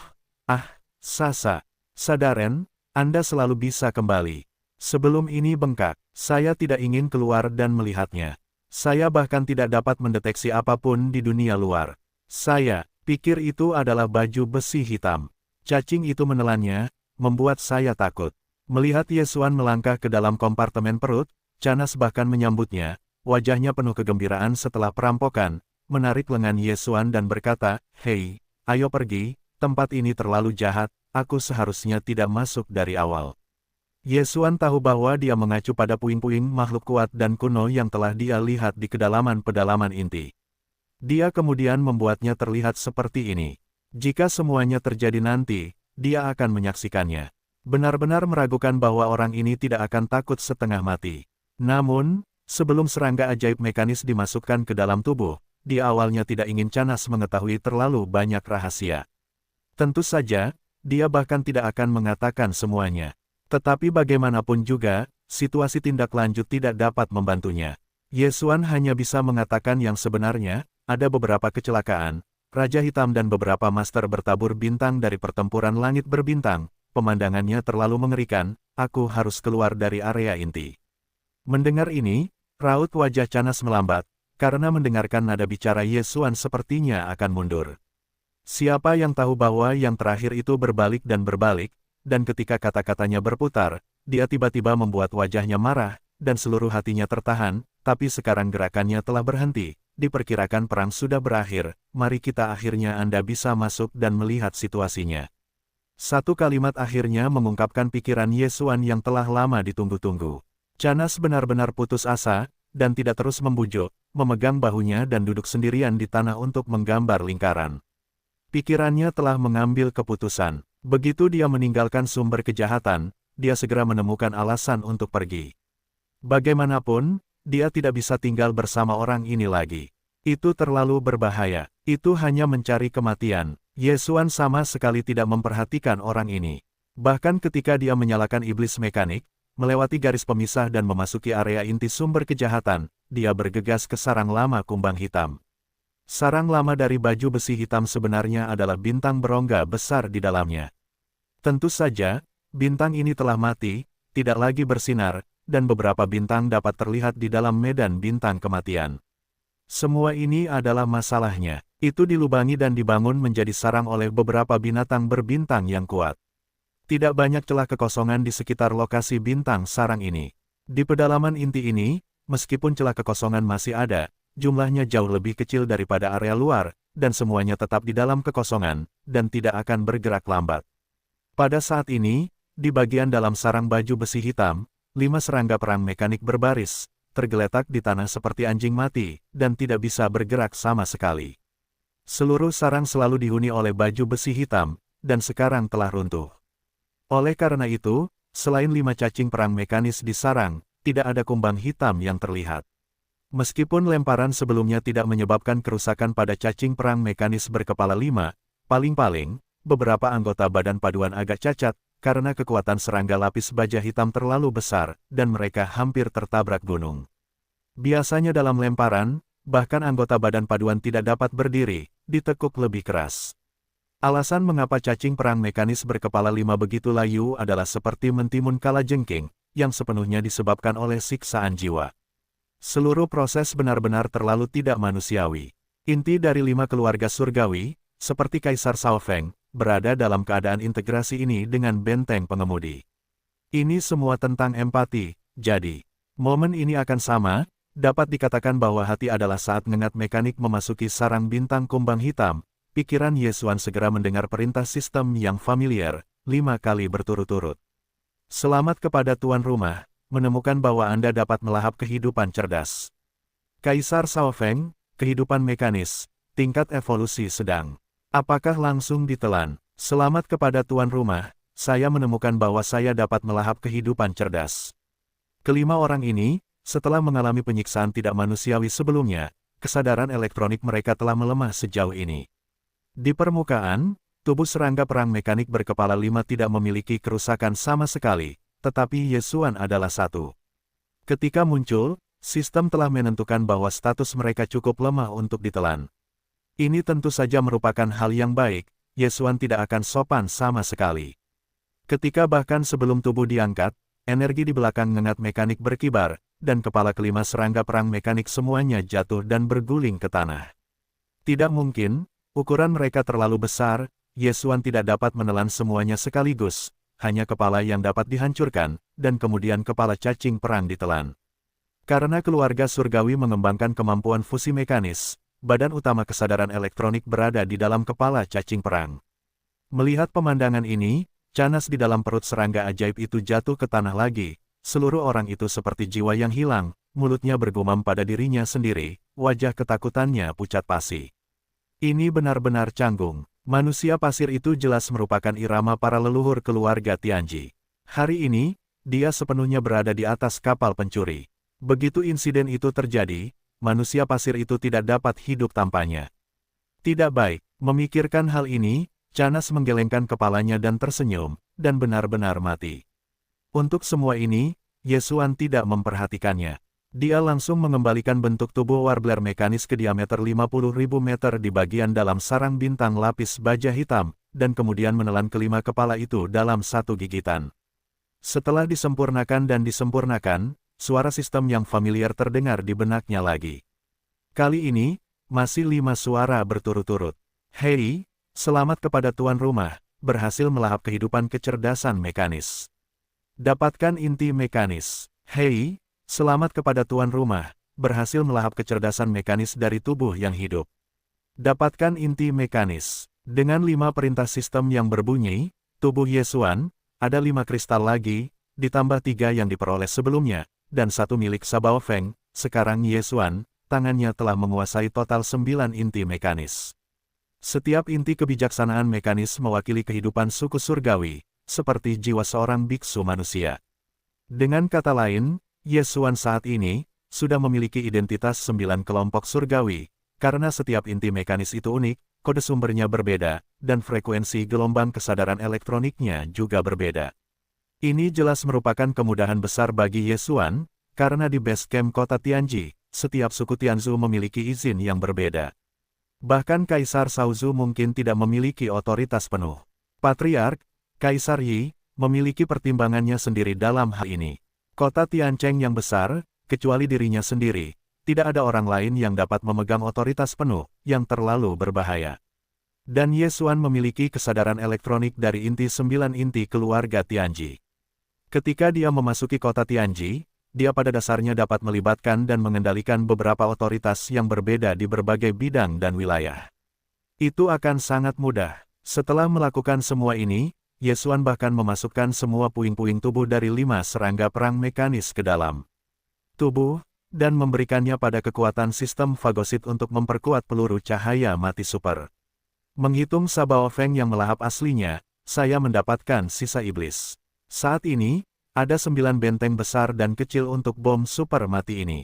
Sasa, Sadaren, Anda selalu bisa kembali. Sebelum ini bengkak, saya tidak ingin keluar dan melihatnya. Saya bahkan tidak dapat mendeteksi apapun di dunia luar. Saya pikir itu adalah baju besi hitam. Cacing itu menelannya, membuat saya takut. Melihat Yesuan melangkah ke dalam kompartemen perut, Canas bahkan menyambutnya, wajahnya penuh kegembiraan setelah perampokan, menarik lengan Yesuan dan berkata, "Hei, ayo pergi, tempat ini terlalu jahat, aku seharusnya tidak masuk dari awal." Yesuan tahu bahwa dia mengacu pada puing-puing makhluk kuat dan kuno yang telah dia lihat di kedalaman pedalaman inti. Dia kemudian membuatnya terlihat seperti ini. Jika semuanya terjadi nanti, dia akan menyaksikannya. Benar-benar meragukan bahwa orang ini tidak akan takut setengah mati. Namun, sebelum serangga ajaib mekanis dimasukkan ke dalam tubuh, dia awalnya tidak ingin Canas mengetahui terlalu banyak rahasia. Tentu saja, dia bahkan tidak akan mengatakan semuanya. Tetapi bagaimanapun juga, situasi tindak lanjut tidak dapat membantunya. Yesuan hanya bisa mengatakan yang sebenarnya, ada beberapa kecelakaan, Raja Hitam dan beberapa master bertabur bintang dari pertempuran langit berbintang, pemandangannya terlalu mengerikan, aku harus keluar dari area inti. Mendengar ini, raut wajah Canas melambat, karena mendengarkan nada bicara Ye Xuan sepertinya akan mundur. Siapa yang tahu bahwa yang terakhir itu berbalik, dan ketika kata-katanya berputar, dia tiba-tiba membuat wajahnya marah, dan seluruh hatinya tertahan, tapi sekarang gerakannya telah berhenti, diperkirakan perang sudah berakhir, mari kita akhirnya Anda bisa masuk dan melihat situasinya. Satu kalimat akhirnya mengungkapkan pikiran Ye Xuan yang telah lama ditunggu-tunggu. Canas benar-benar putus asa, dan tidak terus membujuk, memegang bahunya dan duduk sendirian di tanah untuk menggambar lingkaran. Pikirannya telah mengambil keputusan. Begitu dia meninggalkan sumber kejahatan, dia segera menemukan alasan untuk pergi. Bagaimanapun, dia tidak bisa tinggal bersama orang ini lagi. Itu terlalu berbahaya. Itu hanya mencari kematian. Ye Xuan sama sekali tidak memperhatikan orang ini. Bahkan ketika dia menyalakan iblis mekanik, melewati garis pemisah dan memasuki area inti sumber kejahatan, dia bergegas ke sarang lama kumbang hitam. Sarang lama dari baju besi hitam sebenarnya adalah bintang berongga besar di dalamnya. Tentu saja, bintang ini telah mati, tidak lagi bersinar, dan beberapa bintang dapat terlihat di dalam medan bintang kematian. Semua ini adalah masalahnya. Itu dilubangi dan dibangun menjadi sarang oleh beberapa binatang berbintang yang kuat. Tidak banyak celah kekosongan di sekitar lokasi bintang sarang ini. Di pedalaman inti ini, meskipun celah kekosongan masih ada, jumlahnya jauh lebih kecil daripada area luar, dan semuanya tetap di dalam kekosongan, dan tidak akan bergerak lambat. Pada saat ini, di bagian dalam sarang baju besi hitam, 5 serangga perang mekanik berbaris, tergeletak di tanah seperti anjing mati, dan tidak bisa bergerak sama sekali. Seluruh sarang selalu dihuni oleh baju besi hitam, dan sekarang telah runtuh. Oleh karena itu, selain 5 cacing perang mekanis di sarang, tidak ada kumbang hitam yang terlihat. Meskipun lemparan sebelumnya tidak menyebabkan kerusakan pada cacing perang mekanis berkepala 5, paling-paling, beberapa anggota badan paduan agak cacat, karena kekuatan serangga lapis baja hitam terlalu besar, dan mereka hampir tertabrak gunung. Biasanya dalam lemparan, bahkan anggota badan paduan tidak dapat berdiri, ditekuk lebih keras. Alasan mengapa cacing perang mekanis berkepala 5 begitu layu adalah seperti mentimun kalajengking, yang sepenuhnya disebabkan oleh siksaan jiwa. Seluruh proses benar-benar terlalu tidak manusiawi. Inti dari 5 keluarga surgawi, seperti Kaisar Shao Feng, berada dalam keadaan integrasi ini dengan benteng pengemudi. Ini semua tentang empati, jadi, momen ini akan sama, dapat dikatakan bahwa hati adalah saat ngengat mekanik memasuki sarang bintang kumbang hitam, pikiran Ye Xuan segera mendengar perintah sistem yang familiar, 5 kali berturut-turut. Selamat kepada tuan rumah, menemukan bahwa Anda dapat melahap kehidupan cerdas. Kaisar Shao Feng, kehidupan mekanis, tingkat evolusi sedang. Apakah langsung ditelan? Selamat kepada tuan rumah, saya menemukan bahwa saya dapat melahap kehidupan cerdas. Kelima orang ini, setelah mengalami penyiksaan tidak manusiawi sebelumnya, kesadaran elektronik mereka telah melemah sejauh ini. Di permukaan, tubuh serangga perang mekanik berkepala 5 tidak memiliki kerusakan sama sekali, tetapi Ye Xuan adalah satu. Ketika muncul, sistem telah menentukan bahwa status mereka cukup lemah untuk ditelan. Ini tentu saja merupakan hal yang baik, Ye Xuan tidak akan sopan sama sekali. Ketika bahkan sebelum tubuh diangkat, energi di belakang ngengat mekanik berkibar, dan kepala kelima serangga perang mekanik semuanya jatuh dan berguling ke tanah. Tidak mungkin, ukuran mereka terlalu besar, Ye Xuan tidak dapat menelan semuanya sekaligus, hanya kepala yang dapat dihancurkan, dan kemudian kepala cacing perang ditelan. Karena keluarga surgawi mengembangkan kemampuan fusi mekanis, badan utama kesadaran elektronik berada di dalam kepala cacing perang. Melihat pemandangan ini, Canas di dalam perut serangga ajaib itu jatuh ke tanah lagi, seluruh orang itu seperti jiwa yang hilang, mulutnya bergumam pada dirinya sendiri, wajah ketakutannya pucat pasi. Ini benar-benar canggung, manusia pasir itu jelas merupakan irama para leluhur keluarga Tianji. Hari ini, dia sepenuhnya berada di atas kapal pencuri. Begitu insiden itu terjadi, manusia pasir itu tidak dapat hidup tanpanya. Tidak baik, memikirkan hal ini, Canas menggelengkan kepalanya dan tersenyum, dan benar-benar mati. Untuk semua ini, Ye Xuan tidak memperhatikannya. Dia langsung mengembalikan bentuk tubuh Warbler mekanis ke diameter 50.000 meter di bagian dalam sarang bintang lapis baja hitam, dan kemudian menelan kelima kepala itu dalam satu gigitan. Setelah disempurnakan dan disempurnakan, suara sistem yang familiar terdengar di benaknya lagi. Kali ini, masih 5 suara berturut-turut. Hei, selamat kepada tuan rumah, berhasil melahap kehidupan kecerdasan mekanis. Dapatkan inti mekanis. Hei, selamat kepada tuan rumah, berhasil melahap kecerdasan mekanis dari tubuh yang hidup. Dapatkan inti mekanis. Dengan 5 perintah sistem yang berbunyi, tubuh Yesuan, ada 5 kristal lagi, ditambah 3 yang diperoleh sebelumnya, dan 1 milik Sabao Feng. Sekarang Yesuan, tangannya telah menguasai total 9 inti mekanis. Setiap inti kebijaksanaan mekanis mewakili kehidupan suku surgawi, seperti jiwa seorang biksu manusia. Dengan kata lain, Yesuan saat ini, sudah memiliki identitas 9 kelompok surgawi, karena setiap inti mekanis itu unik, kode sumbernya berbeda, dan frekuensi gelombang kesadaran elektroniknya juga berbeda. Ini jelas merupakan kemudahan besar bagi Yesuan, karena di base camp kota Tianji, setiap suku Tianzu memiliki izin yang berbeda. Bahkan Kaisar Shaozu mungkin tidak memiliki otoritas penuh. Patriark, Kaisar Yi, memiliki pertimbangannya sendiri dalam hal ini. Kota Tiancheng yang besar, kecuali dirinya sendiri, tidak ada orang lain yang dapat memegang otoritas penuh, yang terlalu berbahaya. Dan Yesuan memiliki kesadaran elektronik dari inti 9 inti keluarga Tianji. Ketika dia memasuki kota Tianji, dia pada dasarnya dapat melibatkan dan mengendalikan beberapa otoritas yang berbeda di berbagai bidang dan wilayah. Itu akan sangat mudah. Setelah melakukan semua ini, Yesuan bahkan memasukkan semua puing-puing tubuh dari 5 serangga perang mekanis ke dalam tubuh, dan memberikannya pada kekuatan sistem fagosit untuk memperkuat peluru cahaya mati super. Menghitung Sabao Feng yang melahap aslinya, saya mendapatkan sisa iblis. Saat ini, ada 9 benteng besar dan kecil untuk bom super mati ini.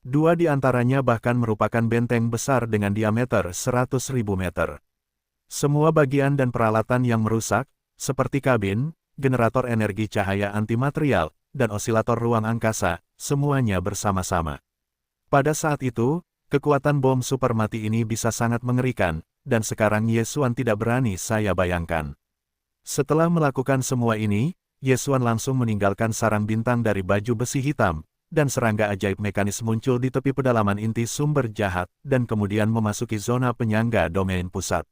2 di antaranya bahkan merupakan benteng besar dengan diameter 100.000 meter. Semua bagian dan peralatan yang merusak, seperti kabin, generator energi cahaya antimaterial, dan osilator ruang angkasa, semuanya bersama-sama. Pada saat itu, kekuatan bom super mati ini bisa sangat mengerikan, dan sekarang Yesuan tidak berani saya bayangkan. Setelah melakukan semua ini, Yesuan langsung meninggalkan sarang bintang dari baju besi hitam, dan serangga ajaib mekanis muncul di tepi pedalaman inti sumber jahat, dan kemudian memasuki zona penyangga domain pusat.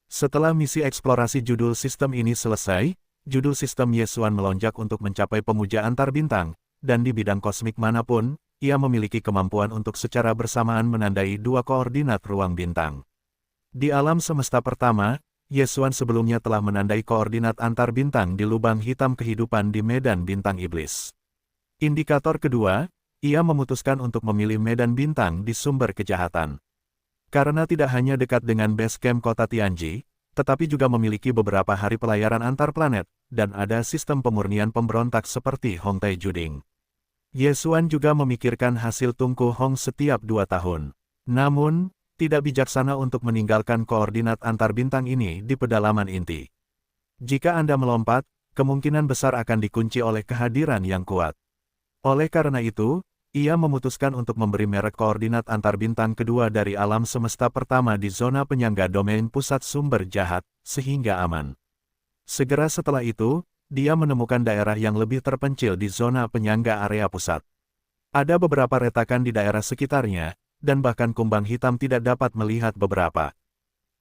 Setelah misi eksplorasi judul sistem ini selesai, judul sistem Yesuan melonjak untuk mencapai pemuja antar bintang, dan di bidang kosmik manapun, ia memiliki kemampuan untuk secara bersamaan menandai 2 koordinat ruang bintang. Di alam semesta pertama, Yesuan sebelumnya telah menandai koordinat antar bintang di lubang hitam kehidupan di medan bintang iblis. Indikator kedua, ia memutuskan untuk memilih medan bintang di sumber kejahatan. Karena tidak hanya dekat dengan base camp kota Tianji, tetapi juga memiliki beberapa hari pelayaran antar planet, dan ada sistem pemurnian pemberontak seperti Hong Taijuding. Yesuan juga memikirkan hasil Tungku Hong setiap 2 tahun. Namun, tidak bijaksana untuk meninggalkan koordinat antar bintang ini di pedalaman inti. Jika Anda melompat, kemungkinan besar akan dikunci oleh kehadiran yang kuat. Oleh karena itu, ia memutuskan untuk memberi merek koordinat antar bintang kedua dari alam semesta pertama di zona penyangga domain pusat sumber jahat, sehingga aman. Segera setelah itu, dia menemukan daerah yang lebih terpencil di zona penyangga area pusat. Ada beberapa retakan di daerah sekitarnya, dan bahkan kumbang hitam tidak dapat melihat beberapa.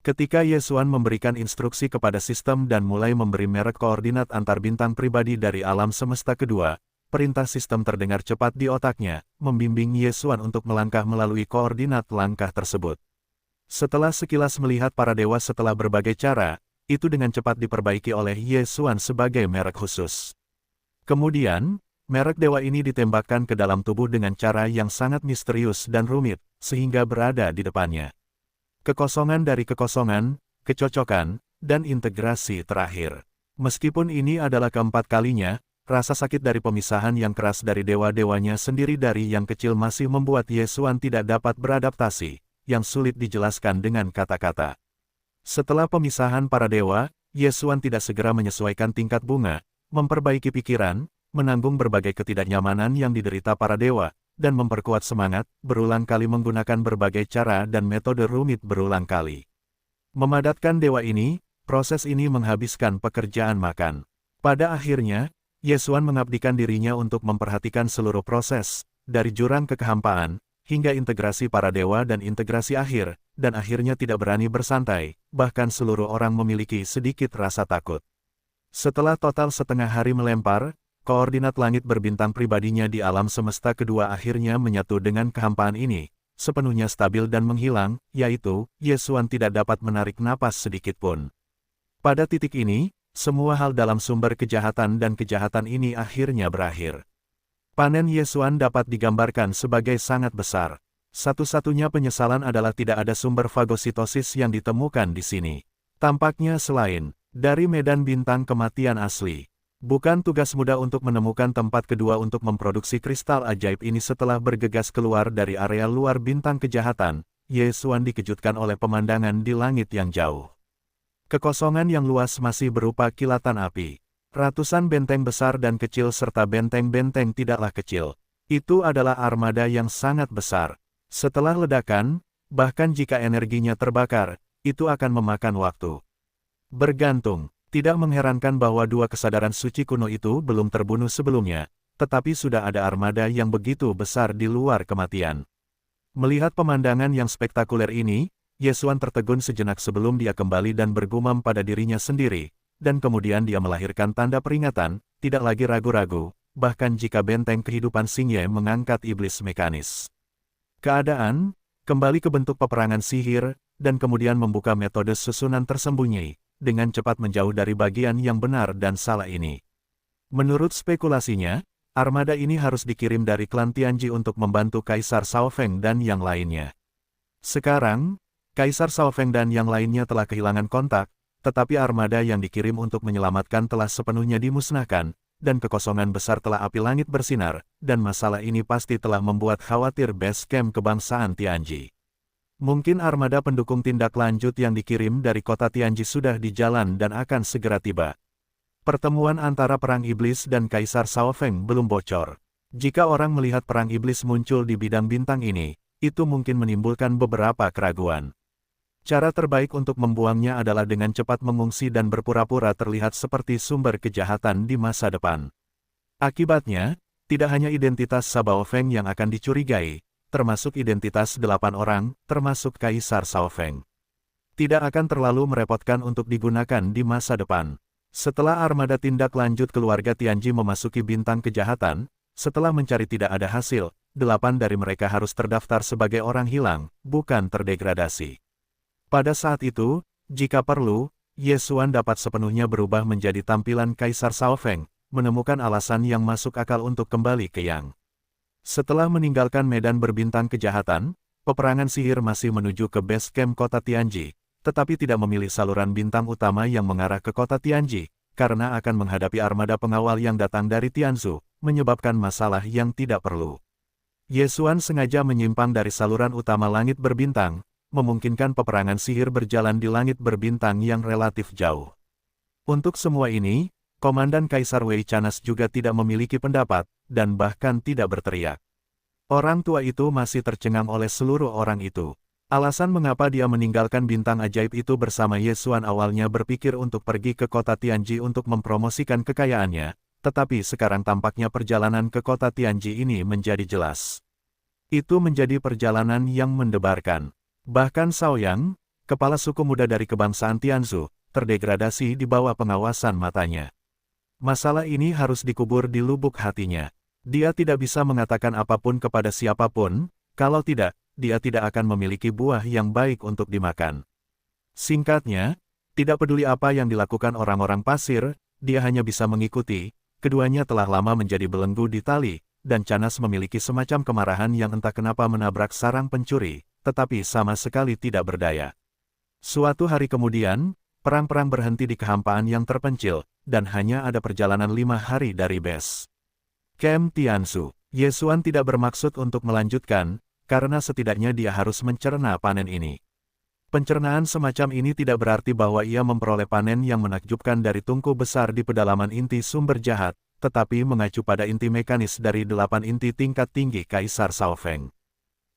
Ketika Yesuan memberikan instruksi kepada sistem dan mulai memberi merek koordinat antar bintang pribadi dari alam semesta kedua, perintah sistem terdengar cepat di otaknya, membimbing Yesuan untuk melangkah melalui koordinat langkah tersebut. Setelah sekilas melihat para dewa setelah berbagai cara, itu dengan cepat diperbaiki oleh Yesuan sebagai merek khusus. Kemudian, merek dewa ini ditembakkan ke dalam tubuh dengan cara yang sangat misterius dan rumit, sehingga berada di depannya. Kekosongan dari kekosongan, kecocokan, dan integrasi terakhir. Meskipun ini adalah keempat kalinya, rasa sakit dari pemisahan yang keras dari dewa-dewanya sendiri dari yang kecil masih membuat Yesuan tidak dapat beradaptasi, yang sulit dijelaskan dengan kata-kata. Setelah pemisahan para dewa, Yesuan tidak segera menyesuaikan tingkat bunga, memperbaiki pikiran, menanggung berbagai ketidaknyamanan yang diderita para dewa, dan memperkuat semangat, berulang kali menggunakan berbagai cara dan metode rumit berulang kali. Memadatkan dewa ini, proses ini menghabiskan pekerjaan makan. Pada akhirnya, Yesuan mengabdikan dirinya untuk memperhatikan seluruh proses, dari jurang ke kehampaan, hingga integrasi para dewa dan integrasi akhir, dan akhirnya tidak berani bersantai, bahkan seluruh orang memiliki sedikit rasa takut. Setelah total setengah hari melempar, koordinat langit berbintang pribadinya di alam semesta kedua akhirnya menyatu dengan kehampaan ini, sepenuhnya stabil dan menghilang, yaitu, Yesuan tidak dapat menarik napas sedikitpun. Pada titik ini, semua hal dalam sumber kejahatan dan kejahatan ini akhirnya berakhir. Panen Yesuan dapat digambarkan sebagai sangat besar. Satu-satunya penyesalan adalah tidak ada sumber fagositosis yang ditemukan di sini. Tampaknya selain dari medan bintang kematian asli. Bukan tugas mudah untuk menemukan tempat kedua untuk memproduksi kristal ajaib ini setelah bergegas keluar dari area luar bintang kejahatan, Yesuan dikejutkan oleh pemandangan di langit yang jauh. Kekosongan yang luas masih berupa kilatan api. Ratusan benteng besar dan kecil serta benteng-benteng tidaklah kecil. Itu adalah armada yang sangat besar. Setelah ledakan, bahkan jika energinya terbakar, itu akan memakan waktu. Bergantung. Tidak mengherankan bahwa dua kesadaran suci kuno itu belum terbunuh sebelumnya, tetapi sudah ada armada yang begitu besar di luar kematian. Melihat pemandangan yang spektakuler ini, Yesuan tertegun sejenak sebelum dia kembali dan bergumam pada dirinya sendiri, dan kemudian dia melahirkan tanda peringatan, tidak lagi ragu-ragu, bahkan jika benteng kehidupan Xingye mengangkat iblis mekanis. Keadaan, kembali ke bentuk peperangan sihir, dan kemudian membuka metode susunan tersembunyi, dengan cepat menjauh dari bagian yang benar dan salah ini. Menurut spekulasinya, armada ini harus dikirim dari klan Tianji untuk membantu Kaisar Shaofeng dan yang lainnya. Sekarang, Kaisar Shaofeng dan yang lainnya telah kehilangan kontak, tetapi armada yang dikirim untuk menyelamatkan telah sepenuhnya dimusnahkan, dan kekosongan besar telah api langit bersinar, dan masalah ini pasti telah membuat khawatir base camp kebangsaan Tianji. Mungkin armada pendukung tindak lanjut yang dikirim dari kota Tianji sudah di jalan dan akan segera tiba. Pertemuan antara Perang Iblis dan Kaisar Shaofeng belum bocor. Jika orang melihat Perang Iblis muncul di bidang bintang ini, itu mungkin menimbulkan beberapa keraguan. Cara terbaik untuk membuangnya adalah dengan cepat mengungsi dan berpura-pura terlihat seperti sumber kejahatan di masa depan. Akibatnya, tidak hanya identitas Sabao Feng yang akan dicurigai, termasuk identitas 8 orang, termasuk Kaisar Shaofeng. Tidak akan terlalu merepotkan untuk digunakan di masa depan. Setelah armada tindak lanjut keluarga Tianji memasuki bintang kejahatan, setelah mencari tidak ada hasil, 8 dari mereka harus terdaftar sebagai orang hilang, bukan terdegradasi. Pada saat itu, jika perlu, Yesuan dapat sepenuhnya berubah menjadi tampilan Kaisar Shaofeng, menemukan alasan yang masuk akal untuk kembali ke Yang. Setelah meninggalkan medan berbintang kejahatan, peperangan sihir masih menuju ke base camp kota Tianji, tetapi tidak memilih saluran bintang utama yang mengarah ke kota Tianji, karena akan menghadapi armada pengawal yang datang dari Tianzhu, menyebabkan masalah yang tidak perlu. Yesuan sengaja menyimpang dari saluran utama langit berbintang, memungkinkan peperangan sihir berjalan di langit berbintang yang relatif jauh. Untuk semua ini, Komandan Kaisar Wei Canas juga tidak memiliki pendapat, dan bahkan tidak berteriak. Orang tua itu masih tercengang oleh seluruh orang itu. Alasan mengapa dia meninggalkan bintang ajaib itu bersama Yesuan awalnya berpikir untuk pergi ke kota Tianji untuk mempromosikan kekayaannya, tetapi sekarang tampaknya perjalanan ke kota Tianji ini menjadi jelas. Itu menjadi perjalanan yang mendebarkan. Bahkan Shaoyang, kepala suku muda dari kebangsaan Tianzhu, terdegradasi di bawah pengawasan matanya. Masalah ini harus dikubur di lubuk hatinya. Dia tidak bisa mengatakan apapun kepada siapapun, kalau tidak, dia tidak akan memiliki buah yang baik untuk dimakan. Singkatnya, tidak peduli apa yang dilakukan orang-orang pasir, dia hanya bisa mengikuti. Keduanya telah lama menjadi belenggu di tali, dan Canas memiliki semacam kemarahan yang entah kenapa menabrak sarang pencuri, tetapi sama sekali tidak berdaya. Suatu hari kemudian, perang-perang berhenti di kehampaan yang terpencil, dan hanya ada perjalanan 5 hari dari base camp Tianzhu. Yesuan tidak bermaksud untuk melanjutkan, karena setidaknya dia harus mencerna panen ini. Pencernaan semacam ini tidak berarti bahwa ia memperoleh panen yang menakjubkan dari tungku besar di pedalaman inti sumber jahat, tetapi mengacu pada inti mekanis dari 8 inti tingkat tinggi Kaisar Shaofeng.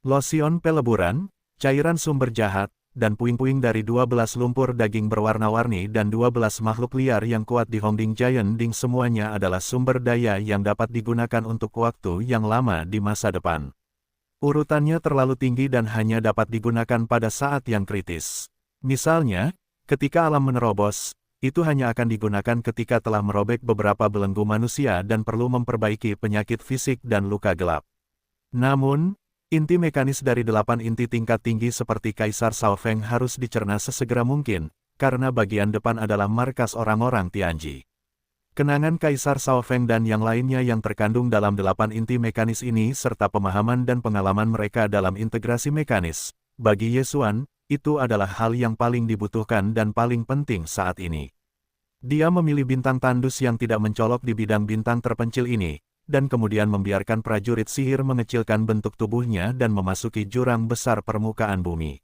Losion peleburan, cairan sumber jahat, dan puing-puing dari 12 lumpur daging berwarna-warni dan 12 makhluk liar yang kuat di Hongding Giant Ding semuanya adalah sumber daya yang dapat digunakan untuk waktu yang lama di masa depan. Urutannya terlalu tinggi dan hanya dapat digunakan pada saat yang kritis. Misalnya, ketika alam menerobos, itu hanya akan digunakan ketika telah merobek beberapa belenggu manusia dan perlu memperbaiki penyakit fisik dan luka gelap. Namun, inti mekanis dari 8 inti tingkat tinggi seperti Kaisar Shaofeng harus dicerna sesegera mungkin, karena bagian depan adalah markas orang-orang Tianji. Kenangan Kaisar Shaofeng dan yang lainnya yang terkandung dalam 8 inti mekanis ini serta pemahaman dan pengalaman mereka dalam integrasi mekanis, bagi Ye Xuan, itu adalah hal yang paling dibutuhkan dan paling penting saat ini. Dia memilih bintang tandus yang tidak mencolok di bidang bintang terpencil ini, dan kemudian membiarkan prajurit sihir mengecilkan bentuk tubuhnya dan memasuki jurang besar permukaan bumi.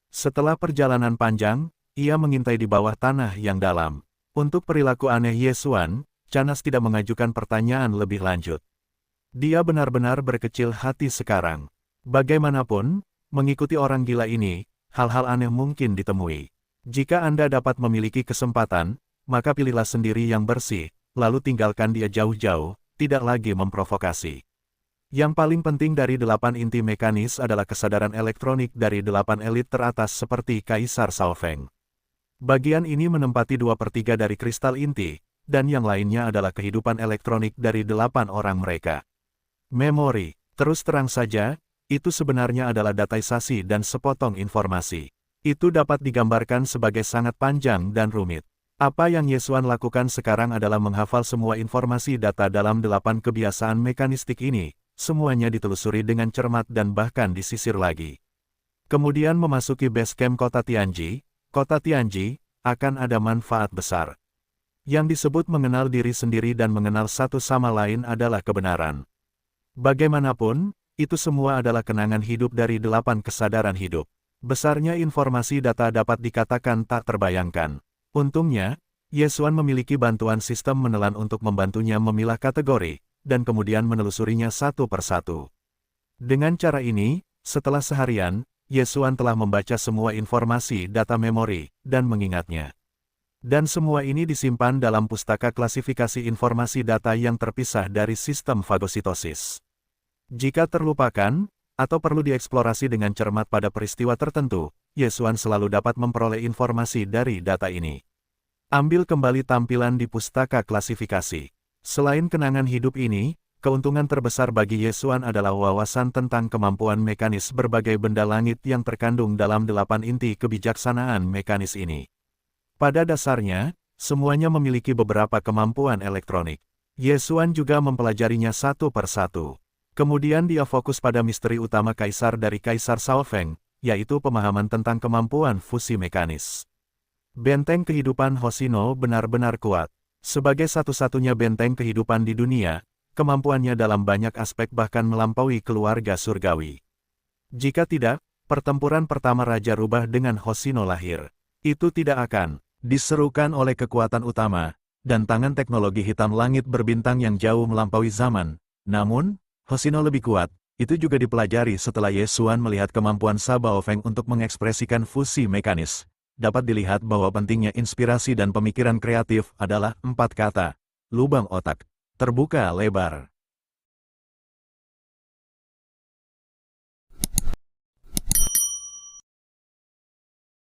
Setelah perjalanan panjang, ia mengintai di bawah tanah yang dalam. Untuk perilaku aneh Ye Xuan, Canas tidak mengajukan pertanyaan lebih lanjut. Dia benar-benar berkecil hati sekarang. Bagaimanapun, mengikuti orang gila ini, hal-hal aneh mungkin ditemui. Jika Anda dapat memiliki kesempatan, maka pilihlah sendiri yang bersih, lalu tinggalkan dia jauh-jauh, tidak lagi memprovokasi. Yang paling penting dari 8 inti mekanis adalah kesadaran elektronik dari 8 elit teratas seperti Kaisar Shaofeng. Bagian ini menempati 2/3 dari kristal inti, dan yang lainnya adalah kehidupan elektronik dari 8 orang mereka. Memori, terus terang saja, itu sebenarnya adalah dataisasi dan sepotong informasi. Itu dapat digambarkan sebagai sangat panjang dan rumit. Apa yang Ye Xuan lakukan sekarang adalah menghafal semua informasi data dalam 8 kebiasaan mekanistik ini, semuanya ditelusuri dengan cermat dan bahkan disisir lagi. Kemudian memasuki base camp kota Tianji. Kota Tianji, akan ada manfaat besar. Yang disebut mengenal diri sendiri dan mengenal satu sama lain adalah kebenaran. Bagaimanapun, itu semua adalah kenangan hidup dari 8 kesadaran hidup. Besarnya informasi data dapat dikatakan tak terbayangkan. Untungnya, Ye Xuan memiliki bantuan sistem menelan untuk membantunya memilah kategori, dan kemudian menelusurinya satu persatu. Dengan cara ini, setelah seharian, Ye Xuan telah membaca semua informasi data memori, dan mengingatnya. Dan semua ini disimpan dalam pustaka klasifikasi informasi data yang terpisah dari sistem fagositosis. Jika terlupakan, atau perlu dieksplorasi dengan cermat pada peristiwa tertentu, Ye Xuan selalu dapat memperoleh informasi dari data ini. Ambil kembali tampilan di pustaka klasifikasi. Selain kenangan hidup ini, keuntungan terbesar bagi Ye Xuan adalah wawasan tentang kemampuan mekanis berbagai benda langit yang terkandung dalam 8 inti kebijaksanaan mekanis ini. Pada dasarnya, semuanya memiliki beberapa kemampuan elektronik. Ye Xuan juga mempelajarinya satu persatu. Kemudian dia fokus pada misteri utama Kaisar dari Kaisar Shaofeng, yaitu pemahaman tentang kemampuan fusi mekanis. Benteng kehidupan Hoshino benar-benar kuat. Sebagai satu-satunya benteng kehidupan di dunia, kemampuannya dalam banyak aspek bahkan melampaui keluarga surgawi. Jika tidak, pertempuran pertama Raja Rubah dengan Hoshino lahir. Itu tidak akan diserukan oleh kekuatan utama, dan tangan teknologi hitam langit berbintang yang jauh melampaui zaman. Namun, Hoshino lebih kuat. Itu juga dipelajari setelah Ye Xuan melihat kemampuan Sabao Feng untuk mengekspresikan fusi mekanis. Dapat dilihat bahwa pentingnya inspirasi dan pemikiran kreatif adalah 4 kata. Lubang otak terbuka lebar.